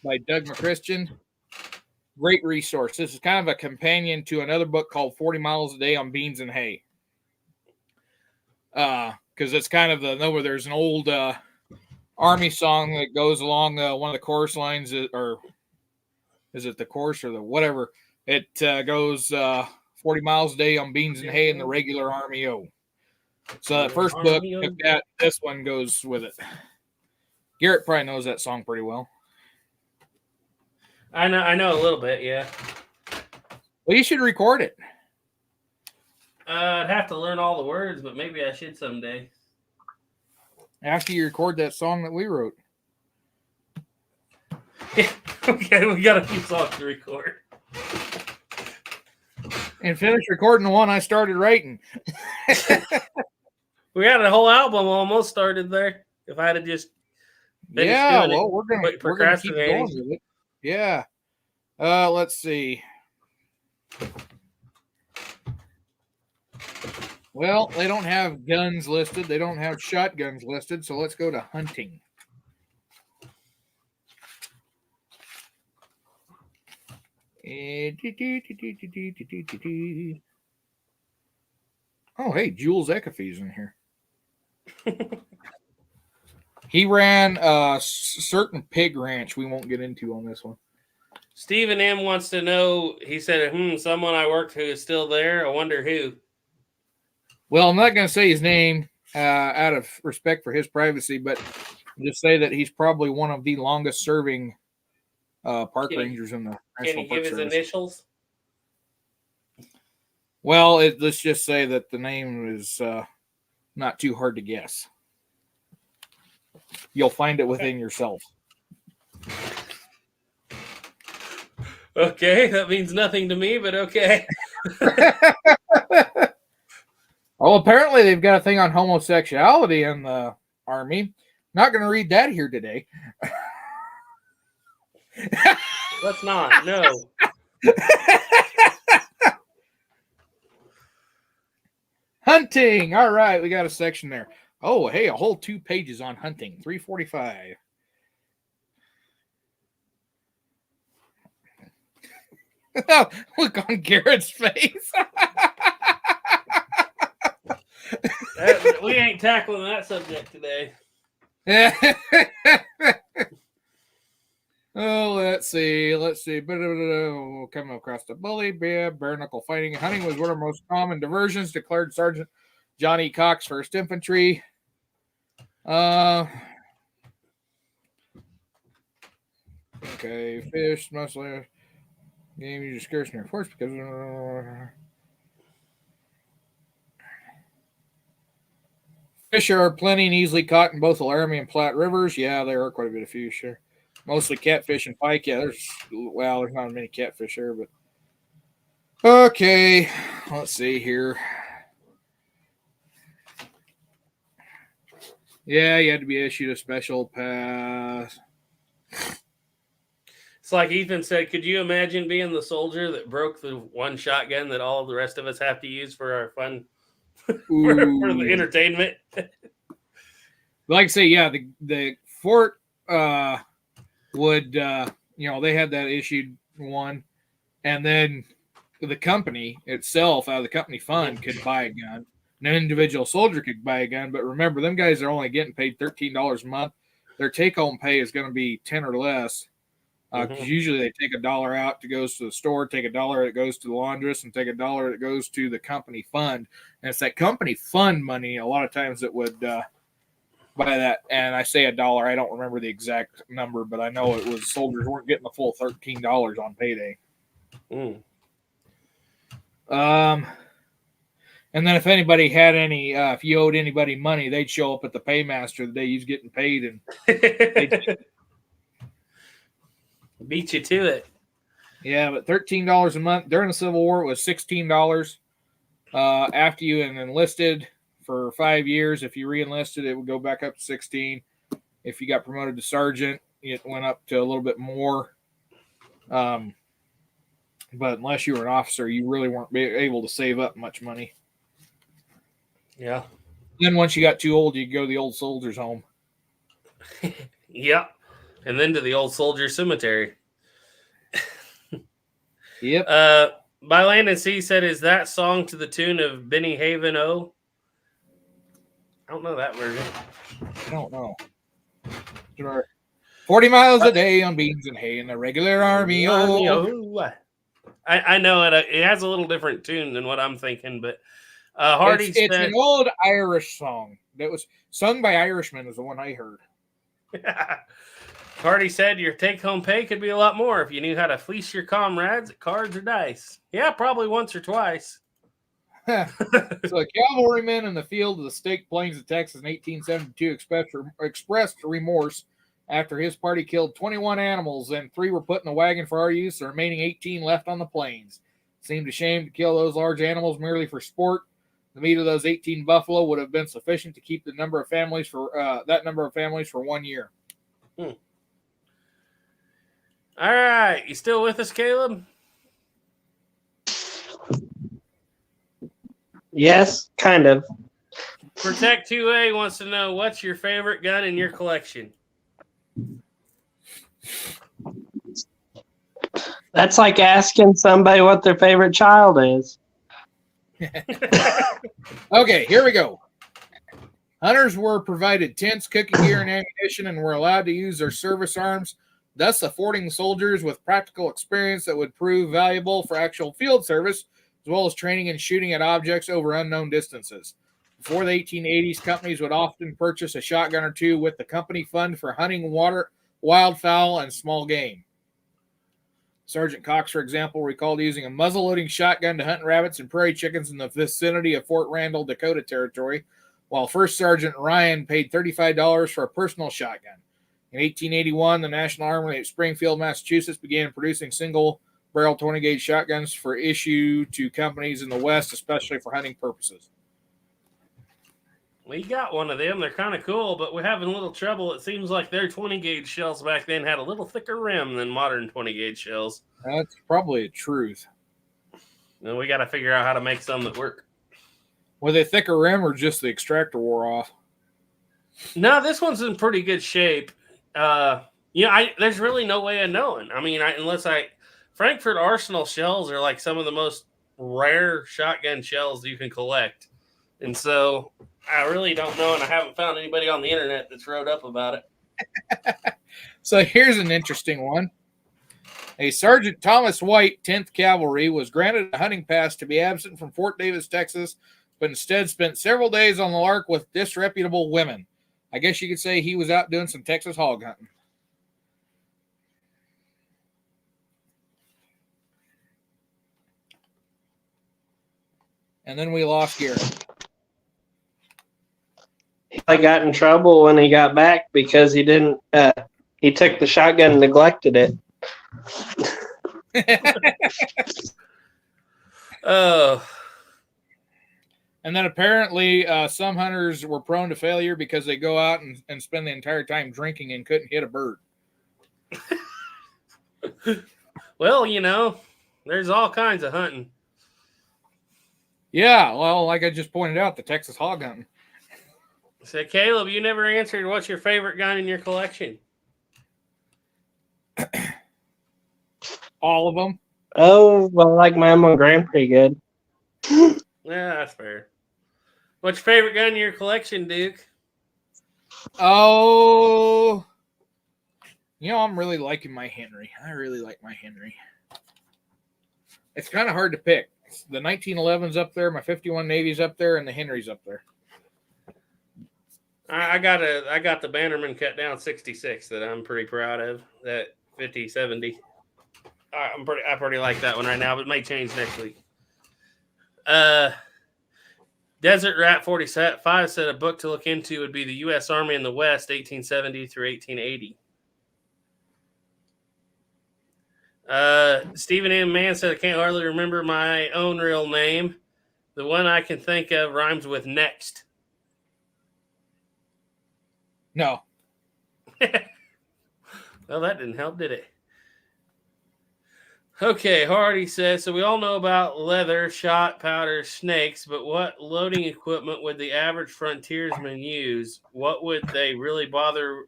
by Doug McChristian, great resource. This is kind of a companion to another book called 40 Miles a Day on Beans and Hay. Because it's kind of where there's an old Army song that goes along one of the chorus lines, or is it the chorus or the whatever? It goes 40 miles a day on beans and hay in the Regular Army O. So that first book, this one goes with it. Garrett probably knows that song pretty well. I know a little bit, yeah. Well, you should record it. I'd have to learn all the words, but maybe I should someday. After you record that song that we wrote. Yeah, okay, we got a few songs to record. And finish recording the one I started writing. We had a whole album almost started there. If I had just we're gonna keep going with it. Yeah. Let's see. Well, they don't have guns listed. They don't have shotguns listed. So let's go to hunting. Oh, hey, Jules Ecafe's in here. He ran a certain pig ranch we won't get into on this one. Stephen M wants to know, he said, someone I worked who is still there. I wonder who. Well, I'm not going to say his name out of respect for his privacy, but just say that he's probably one of the longest serving park rangers in the Can National he Park give his Service. initials? Well, let's just say that the name is not too hard to guess. You'll find it within yourself. Okay, that means nothing to me, but okay. Oh, apparently they've got a thing on homosexuality in the Army. Not going to read that here today. Let's not. No. Hunting. All right, we got a section there. Oh, hey, a whole 2 pages on hunting. 345. Look on Garrett's face. We ain't tackling that subject today. Oh, let's see. Coming across the bully, bare knuckle fighting and hunting was one of the most common diversions, declared Sergeant John E. Cox, 1st Infantry. Okay, fish, mostly game used scarce near force because fish are plenty and easily caught in both the Laramie and Platte rivers. Yeah, there are quite a bit of fish here. Mostly catfish and pike. Yeah, there's not many catfish there, but okay. Let's see here. Yeah, you had to be issued a special pass. It's like Ethan said, could you imagine being the soldier that broke the one shotgun that all the rest of us have to use for our fun, for the entertainment? Like I say, yeah, the fort would, they had that issued one, and then the company itself, out of the company fund, could buy a gun. An individual soldier could buy a gun, but remember, them guys are only getting paid $13 a month. Their take-home pay is going to be 10 or less. Because usually they take $1 out that goes to the store, take $1 that goes to the laundress, and take $1 that goes to the company fund. And it's that company fund money a lot of times that would buy that. And I say $1, I don't remember the exact number, but I know it was soldiers weren't getting the full $13 on payday. And then if anybody had any, if you owed anybody money, they'd show up at the paymaster the day you was getting paid, and beat you to it. Yeah, but $13 a month during the Civil War, it was $16. After you enlisted for 5 years, if you re-enlisted, it would go back up to 16. If you got promoted to sergeant, it went up to a little bit more. But unless you were an officer, you really weren't able to save up much money. Yeah. Then once you got too old, you go to the old soldiers' home. Yep. And then to the old soldier cemetery. Yep. By Land and Sea said, is that song to the tune of Benny Haven O? I don't know that version. I don't know. 40 miles a day on beans and hay in the regular army. Oh. I know it. It has a little different tune than what I'm thinking, but Hardy it's an old Irish song that was sung by Irishmen is the one I heard. Hardy said your take-home pay could be a lot more if you knew how to fleece your comrades at cards or dice. Yeah, probably once or twice. So a cavalryman in the field of the Staked Plains of Texas in 1872 expressed remorse after his party killed 21 animals and 3 were put in the wagon for our use. The remaining 18 left on the plains. Seemed ashamed to kill those large animals merely for sport. The meat of those 18 buffalo would have been sufficient to keep the number of families for that number of families for 1 year. All right, you still with us, Caleb? Yes, kind of. Protect 2A wants to know what's your favorite gun in your collection. That's like asking somebody what their favorite child is. Okay, here we go. Hunters were provided tents, cooking gear, and ammunition, and were allowed to use their service arms, thus affording soldiers with practical experience that would prove valuable for actual field service, as well as training and shooting at objects over unknown distances. Before the 1880s, companies would often purchase a shotgun or two with the company fund for hunting wildfowl, and small game. Sergeant Cox, for example, recalled using a muzzle-loading shotgun to hunt rabbits and prairie chickens in the vicinity of Fort Randall, Dakota Territory, while First Sergeant Ryan paid $35 for a personal shotgun. In 1881, the National Armory at Springfield, Massachusetts began producing single-barrel 20-gauge shotguns for issue to companies in the West, especially for hunting purposes. We got one of them. They're kind of cool, but we're having a little trouble. It seems like their 20-gauge shells back then had a little thicker rim than modern 20-gauge shells. That's probably a truth. And we got to figure out how to make some that work. Were they thicker rim or just the extractor wore off? No, this one's in pretty good shape. There's really no way of knowing. I mean, Frankfurt Arsenal shells are like some of the most rare shotgun shells you can collect. And so I really don't know, and I haven't found anybody on the internet that's wrote up about it. So here's an interesting one. A Sergeant Thomas White, 10th Cavalry, was granted a hunting pass to be absent from Fort Davis, Texas, but instead spent several days on the lark with disreputable women. I guess you could say he was out doing some Texas hog hunting. And then we lost Garrett. He got in trouble when he got back because he didn't. He took the shotgun and neglected it. Oh. And then apparently some hunters were prone to failure because they go out and spend the entire time drinking and couldn't hit a bird. Well, there's all kinds of hunting. Yeah, well, like I just pointed out, the Texas hog hunting. So, Caleb, you never answered what's your favorite gun in your collection? All of them. Oh, well, I like my M1 Grand pretty good. Yeah, that's fair. What's your favorite gun in your collection, Duke? Oh, I'm really liking my Henry. I really like my Henry. It's kind of hard to pick. The 1911's up there, my 51 Navy's up there, and the Henry's up there. I got the Bannerman cut down 66 that I'm pretty proud of. That 50-70. I pretty like that one right now, but it may change next week. Desert Rat 45 said a book to look into would be the U.S. Army in the West, 1870 through 1880. Stephen M. Mann said, I can't hardly remember my own real name. The one I can think of rhymes with next. No. Well, that didn't help, did it? Okay, Hardy says, so we all know about leather, shot, powder, snakes, but what loading equipment would the average frontiersman use? What would they really bother?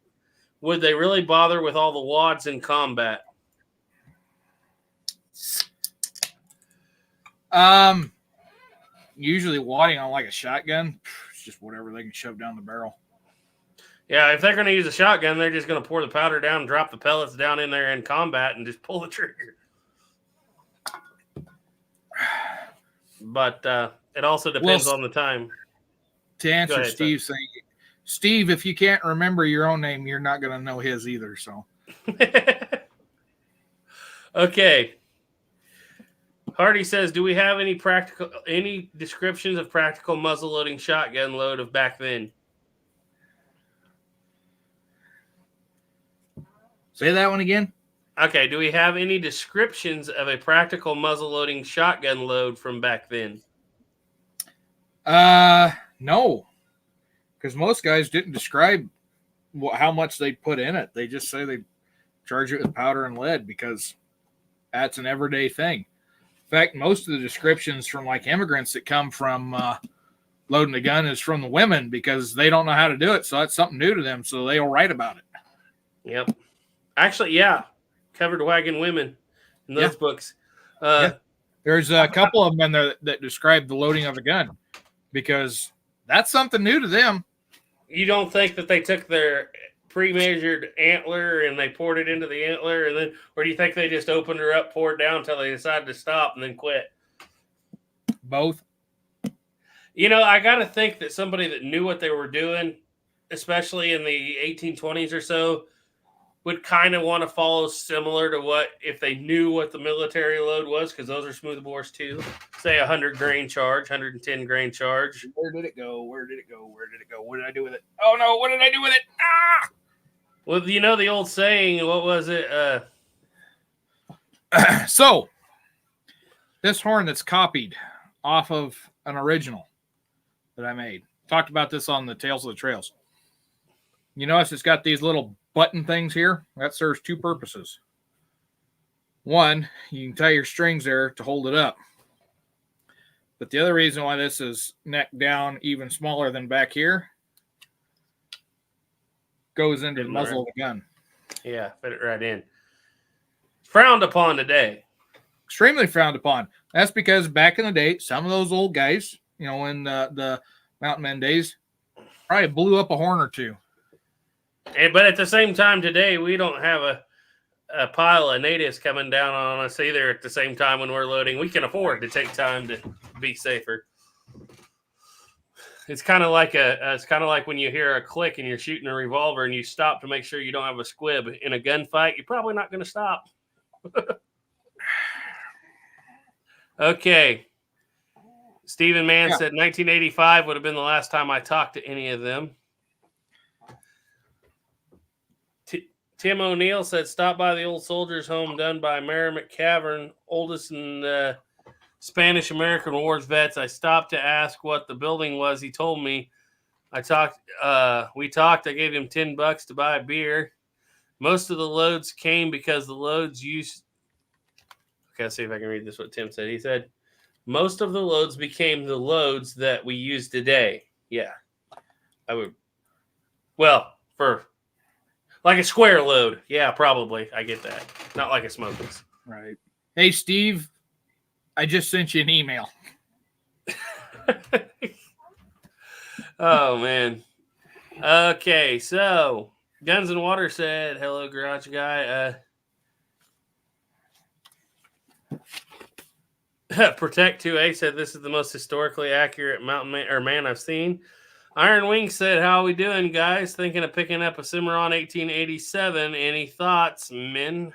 Would they really bother with all the wads in combat? Usually wadding on like a shotgun, it's just whatever they can shove down the barrel. Yeah, if they're going to use a shotgun, they're just going to pour the powder down, drop the pellets down in there in combat, and just pull the trigger. But it also depends on the time. To answer ahead, Steve's thing, Steve, if you can't remember your own name, you're not going to know his either. So, okay. Hardy says, do we have any descriptions of practical muzzle-loading shotgun load of back then? Say that one again. Okay, do we have any descriptions of a practical muzzle-loading shotgun load from back then? No, because most guys didn't describe how much they put in it. They just say they charge it with powder and lead because that's an everyday thing. fact, most of the descriptions from like immigrants that come from loading a gun is from the women because they don't know how to do it. So that's something new to them. So they'll write about it. Yep. Actually, yeah. Covered wagon women in those books. There's a couple of them in there that describe the loading of a gun because that's something new to them. You don't think that they took their pre-measured antler and they poured it into the antler, and then, or do you think they just opened her up, poured it down until they decided to stop and then quit? Both. You know, I got to think that somebody that knew what they were doing, especially in the 1820s or so, would kind of want to follow similar to what if they knew what the military load was, because those are smooth bores too. Say 100 grain charge, 110 grain charge. Where did it go? Where did it go? Where did it go? What did I do with it? Oh no! What did I do with it? Ah! Well, you know the old saying. What was it? So this horn that's copied off of an original that I made. Talked about this on the Tales of the Trails. You notice it's got these little button things here. That serves two purposes. One, you can tie your strings there to hold it up. But the other reason why this is neck down even smaller than back here goes into the muzzle of the gun. Yeah, fit it right in. Frowned upon today. Extremely frowned upon. That's because back in the day, some of those old guys, you know, in the mountain men days, probably blew up a horn or two. But at the same time today, we don't have a pile of natives coming down on us either at the same time when we're loading. We can afford to take time to be safer. It's kind of like when you hear a click and you're shooting a revolver and you stop to make sure you don't have a squib. In a gunfight, you're probably not going to stop. Okay. Stephen Mann said 1985 would have been the last time I talked to any of them. Tim O'Neill said, stop by the old soldiers' home done by Mary McCavern, oldest in Spanish-American Wars vets. I stopped to ask what the building was. He told me. We talked. I gave him $10 to buy a beer. Most of the loads came because the loads used. Okay, let's see if I can read this. What Tim said. He said, most of the loads became the loads that we use today. Yeah, I would. Well, for. Like a square load. Yeah, probably. I get that. Not like a smokeless. Right. Hey, Steve, I just sent you an email. Oh, man. Okay, so Guns and Water said, hello, garage guy. Protect 2A said, this is the most historically accurate mountain man I've seen. Iron Wing said, how are we doing, guys? Thinking of picking up a Cimarron 1887. Any thoughts, men?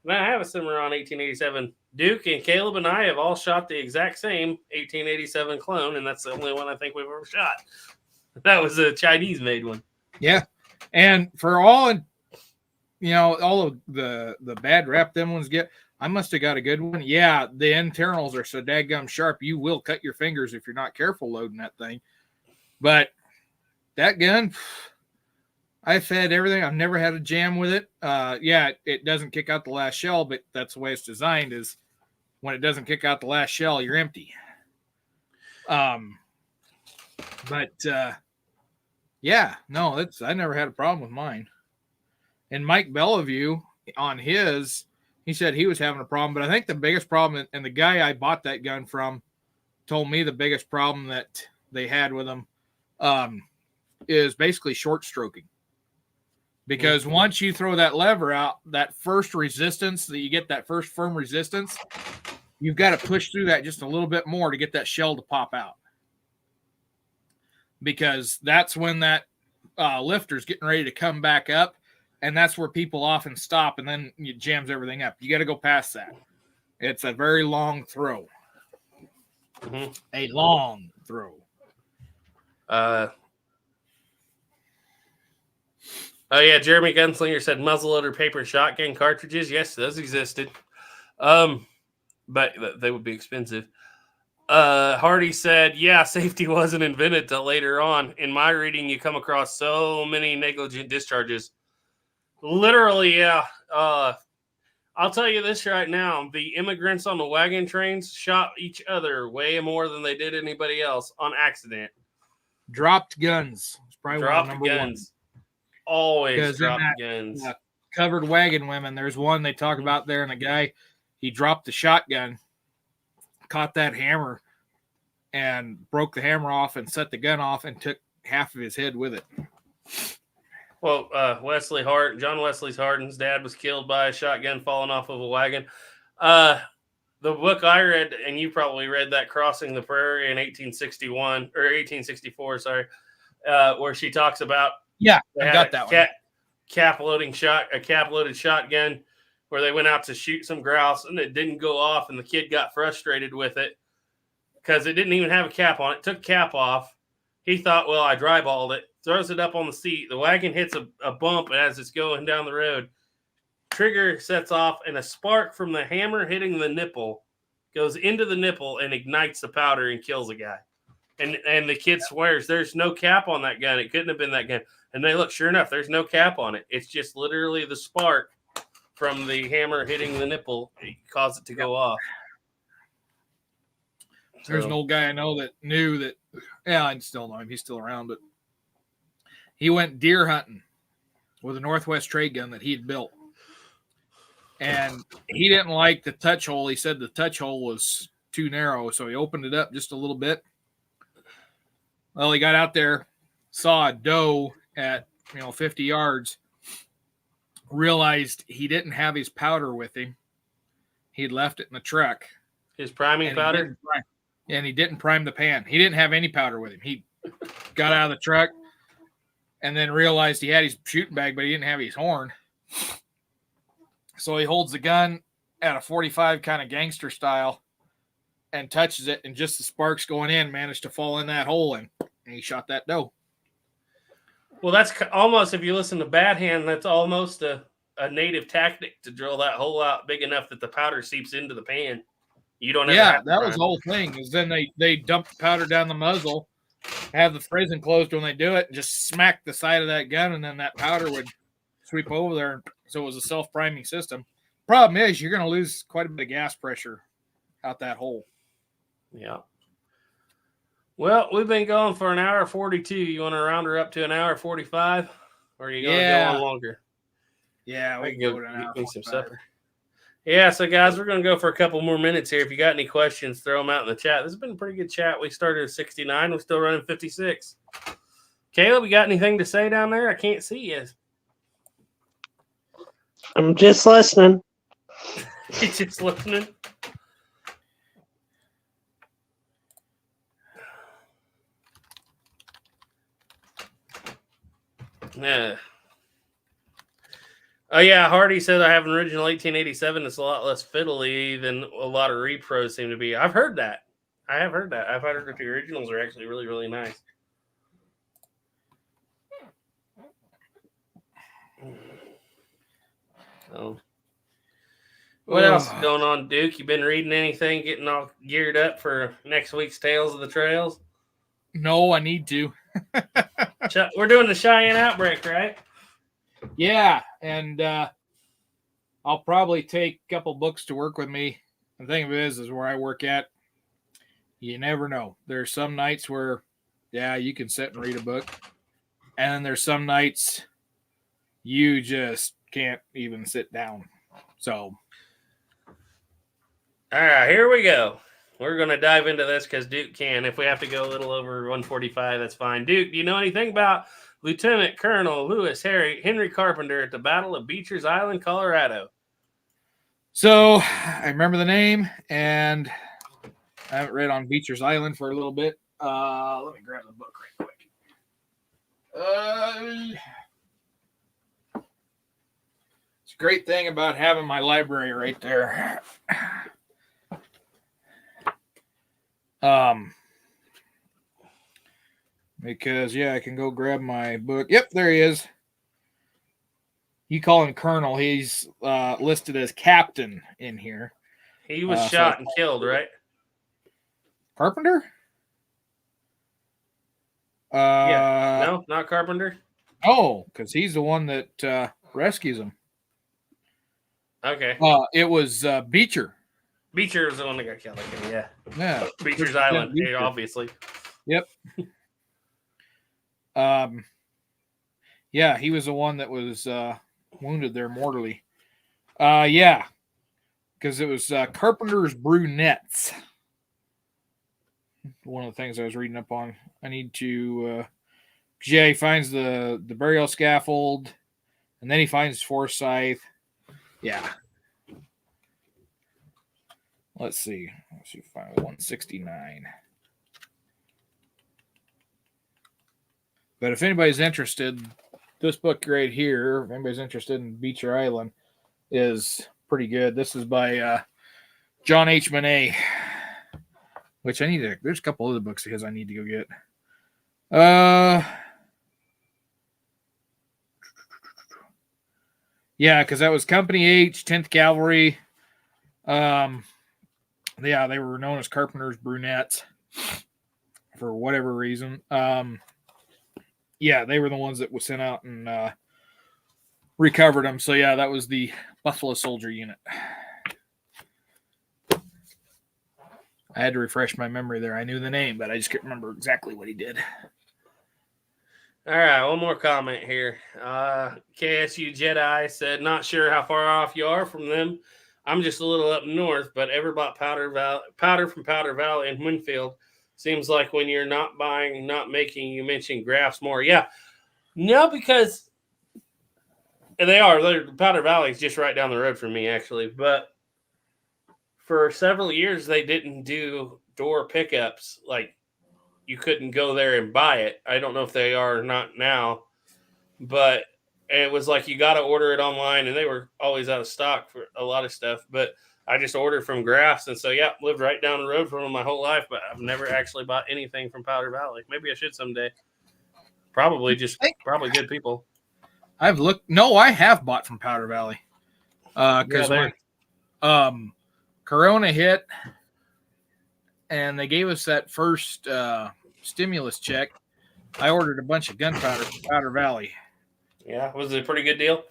I have a Cimarron 1887. Duke and Caleb and I have all shot the exact same 1887 clone, and that's the only one I think we've ever shot. That was a Chinese-made one. Yeah. And for all, all of the bad rap them ones get, I must have got a good one. Yeah, the internals are so dadgum sharp, you will cut your fingers if you're not careful loading that thing. But that gun, I fed everything. I've never had a jam with it. It doesn't kick out the last shell, but that's the way it's designed is when it doesn't kick out the last shell, you're empty. I never had a problem with mine. And Mike Bellevue on his, he said he was having a problem, but I think the biggest problem, and the guy I bought that gun from told me the biggest problem that they had with them is basically short stroking. Because once you throw that lever out, that first resistance that you get, that first firm resistance, you've got to push through that just a little bit more to get that shell to pop out. Because that's when that lifter's getting ready to come back up, and that's where people often stop, and then it jams everything up. You got to go past that. It's a very long throw. Mm-hmm. A long throw. Jeremy Gunslinger said muzzleloader paper shotgun cartridges. Yes, those existed. But they would be expensive. Hardy said, safety wasn't invented till later on. In my reading, you come across so many negligent discharges. Literally, yeah. I'll tell you this right now: the immigrants on the wagon trains shot each other way more than they did anybody else on accident. Dropped guns. It's probably Dropped number guns. Always 'Cause in dropped that, guns. Covered wagon women. There's one they talk about there, and a guy, he dropped the shotgun, caught that hammer, and broke the hammer off and set the gun off and took half of his head with it. Well, John Wesley Hardin's dad was killed by a shotgun falling off of a wagon. The book I read, and you probably read that, Crossing the Prairie in 1861 or 1864, sorry, where she talks about I got that one. A cap-loaded shotgun where they went out to shoot some grouse and it didn't go off, and the kid got frustrated with it because it didn't even have a cap on it. Took cap off. He thought, well, I dryballed it. Throws it up on the seat. The wagon hits a bump as it's going down the road. Trigger sets off, and a spark from the hammer hitting the nipple goes into the nipple and ignites the powder and kills a guy. And the kid swears there's no cap on that gun. It couldn't have been that gun. And they look, sure enough, there's no cap on it. It's just literally the spark from the hammer hitting the nipple. It caused it to go off. There's an old guy I know that knew that. Yeah, I still know him. He's still around, but he went deer hunting with a Northwest trade gun that he'd built. And he didn't like the touch hole. He said the touch hole was too narrow, so he opened it up just a little bit. Well, he got out there, saw a doe at 50 yards, realized he didn't have his powder with him. He'd left it in the truck. His priming powder? And he didn't prime the pan. He didn't have any powder with him. He got out of the truck and then realized he had his shooting bag, but he didn't have his horn. So he holds the gun at a 45 kind of gangster style and touches it, and just the sparks going in managed to fall in that hole, and he shot that doe. Well, that's almost, if you listen to Bad Hand, that's almost a native tactic to drill that hole out big enough that the powder seeps into the pan. You don't ever have to that was the whole thing. Is then they dump the powder down the muzzle, have the prison closed when they do it, and just smack the side of that gun, and then that powder would sweep over there. So it was a self-priming system. Problem is, you're going to lose quite a bit of gas pressure out that hole. Yeah. Well, we've been going for an hour 42. You want to round her up to an hour 45? Or are you going to go on longer? Yeah, we can go to an hour. Get me some supper. Yeah, so guys, we're going to go for a couple more minutes here. If you got any questions, throw them out in the chat. This has been a pretty good chat. We started at 69. We're still running 56. Caleb, you got anything to say down there? I can't see you. I'm just listening. He's just listening. Yeah. Oh, yeah. Hardy said I have an original 1887 that's a lot less fiddly than a lot of repros seem to be. I've heard that. I have heard that. I've heard that the originals are actually really, really nice. So, what else is going on, Duke? You been reading anything, getting all geared up for next week's Tales of the Trails? No, I need to. We're doing the Cheyenne Outbreak, right? Yeah, and I'll probably take a couple books to work with me. The thing of it is where I work at, you never know. There's some nights where, you can sit and read a book. And then there's some nights you just can't even sit down. So. All right, here we go. We're going to dive into this because Duke can. If we have to go a little over 145, that's fine. Duke, do you know anything about Lieutenant Colonel Lewis Henry Carpenter at the Battle of Beecher's Island, Colorado? So I remember the name, and I haven't read on Beecher's Island for a little bit. Let me grab the book right quick. It's a great thing about having my library right there. Because I can go grab my book. Yep, there he is. You call him Colonel. He's listed as Captain in here. He was shot and killed, right? Carpenter? No, not Carpenter. Oh, because he's the one that rescues him. Okay. It was Beecher. Beecher is the one that got killed. Okay, yeah. Yeah. Beecher's Island, Beecher. obviously. Yep. Yeah, he was the one that was wounded there mortally. Yeah, because it was Carpenter's Brunettes. One of the things I was reading up on. I need to. Yeah, he finds the burial scaffold, and then he finds Forsyth. Yeah. Let's see. Let's see. 169. But if anybody's interested, this book right here, if anybody's interested in Beecher Island, is pretty good. This is by John H. Monet, which I need to. There's a couple other books of his I need to go get. Yeah, because that was Company H, 10th Cavalry. Yeah, they were known as Carpenter's Brunettes for whatever reason. Yeah, they were the ones that was sent out and recovered them. So yeah, that was the Buffalo Soldier Unit. I had to refresh my memory there. I knew the name, but I just couldn't remember exactly what he did. All right, one more comment here. KSU Jedi said, not sure how far off you are from them. I'm just a little up north, but ever bought powder from Powder Valley in Winfield. Seems like when you're not buying, not making, you mention Graphs more. Yeah. No, because Powder Valley is just right down the road from me, actually. But for several years, they didn't do door pickups. Like, you couldn't go there and buy it. I don't know if they are or not now, but it was like you got to order it online, and they were always out of stock for a lot of stuff. But I just ordered from Graphs, and so yeah, lived right down the road from them my whole life. But I've never actually bought anything from Powder Valley. Maybe I should someday. Probably good people. I've looked. No, I have bought from Powder Valley. Because when Corona hit, and they gave us that first stimulus check, I ordered a bunch of gunpowder from Powder Valley. Yeah, was it a pretty good deal?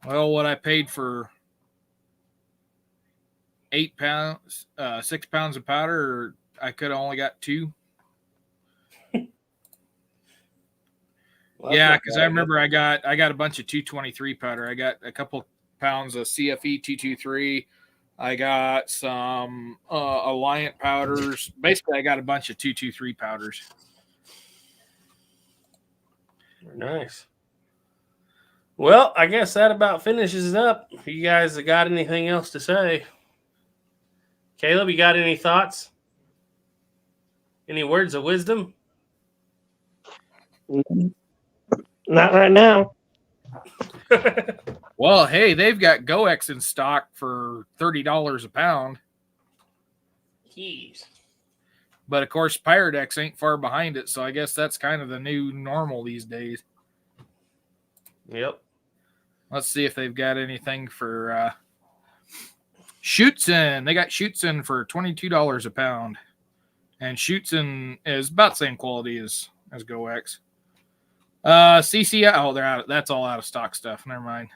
Well, what I paid for 8 pounds, 6 pounds of powder, I could have only got 2. Well, yeah, because I remember I got a bunch of 223 powder. I got a couple pounds of CFE 223. I got some Alliant powders. Basically, I got a bunch of 223 powders. Nice. Well, I guess that about finishes it up. If you guys have got anything else to say, Caleb, you got any thoughts? Any words of wisdom? Not right now. Well, hey, they've got GoEx in stock for $30 a pound. Jeez. But of course, Pyredex ain't far behind it, so I guess that's kind of the new normal these days. Yep. Let's see if they've got anything for Schutzen. They got Schutzen for $22 a pound. And Schutzen is about the same quality as GoEx. CCI, oh, they're out. That's all out of stock stuff. Never mind.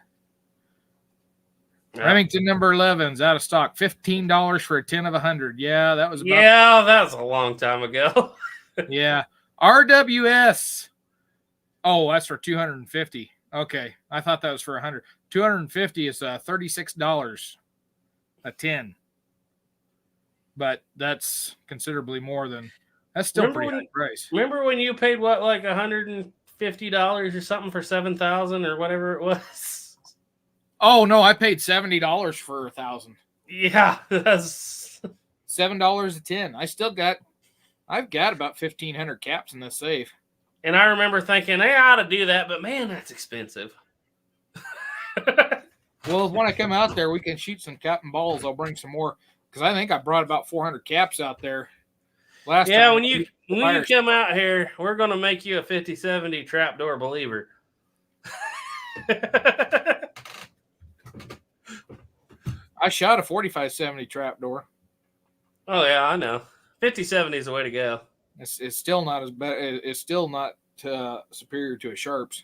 Yeah. Remington number 11's out of stock. $15 for a 10 of 100. Yeah, that was that was a long time ago. Yeah. RWS. Oh, that's for $250. Okay, I thought that was for $100. $250 is $36 a 10. But that's considerably more than. That's still pretty high price. Remember when you paid what, like $150 or something for 7,000 or whatever it was? Oh no, I paid $70 for 1,000. Yeah, that's $7 a 10. I've got about 1,500 caps in this safe. And I remember thinking, hey, I ought to do that, but man, that's expensive. Well, when I come out there, we can shoot some cap and balls. I'll bring some more because I think I brought about 400 caps out there last time. Yeah, when you come out here, we're going to make you a 50-70 trapdoor believer. I shot a 45-70 trapdoor. Oh yeah, I know. 50-70 is the way to go. It's still not as bad. It's still not superior to a Sharps.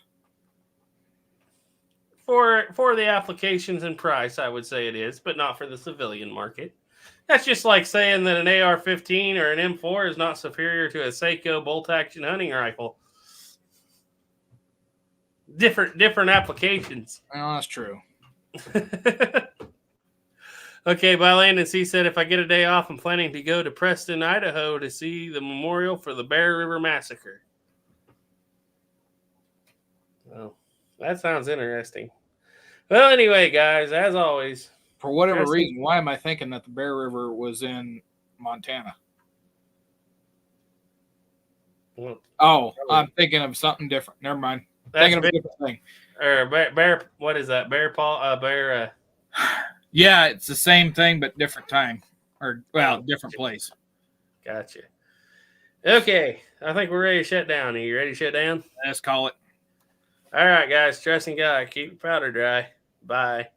for the applications and price, I would say it is, but not for the civilian market. That's just like saying that an AR-15 or an M4 is not superior to a Seiko bolt-action hunting rifle. Different applications. Well, that's true. Okay, by Landon C said, if I get a day off, I'm planning to go to Preston, Idaho to see the memorial for the Bear River Massacre. Well, that sounds interesting. Well, anyway, guys, as always. For whatever reason, why am I thinking that the Bear River was in Montana? Well, I'm thinking of something different. Never mind. that's Thinking of a different thing. Or bear, what is that? Bear paw, bear. Yeah, it's the same thing, but different time. Or, well, different place. Gotcha. Okay, I think we're ready to shut down. Are you ready to shut down? Let's call it. All right, guys. Trust in God. Keep your powder dry. Bye.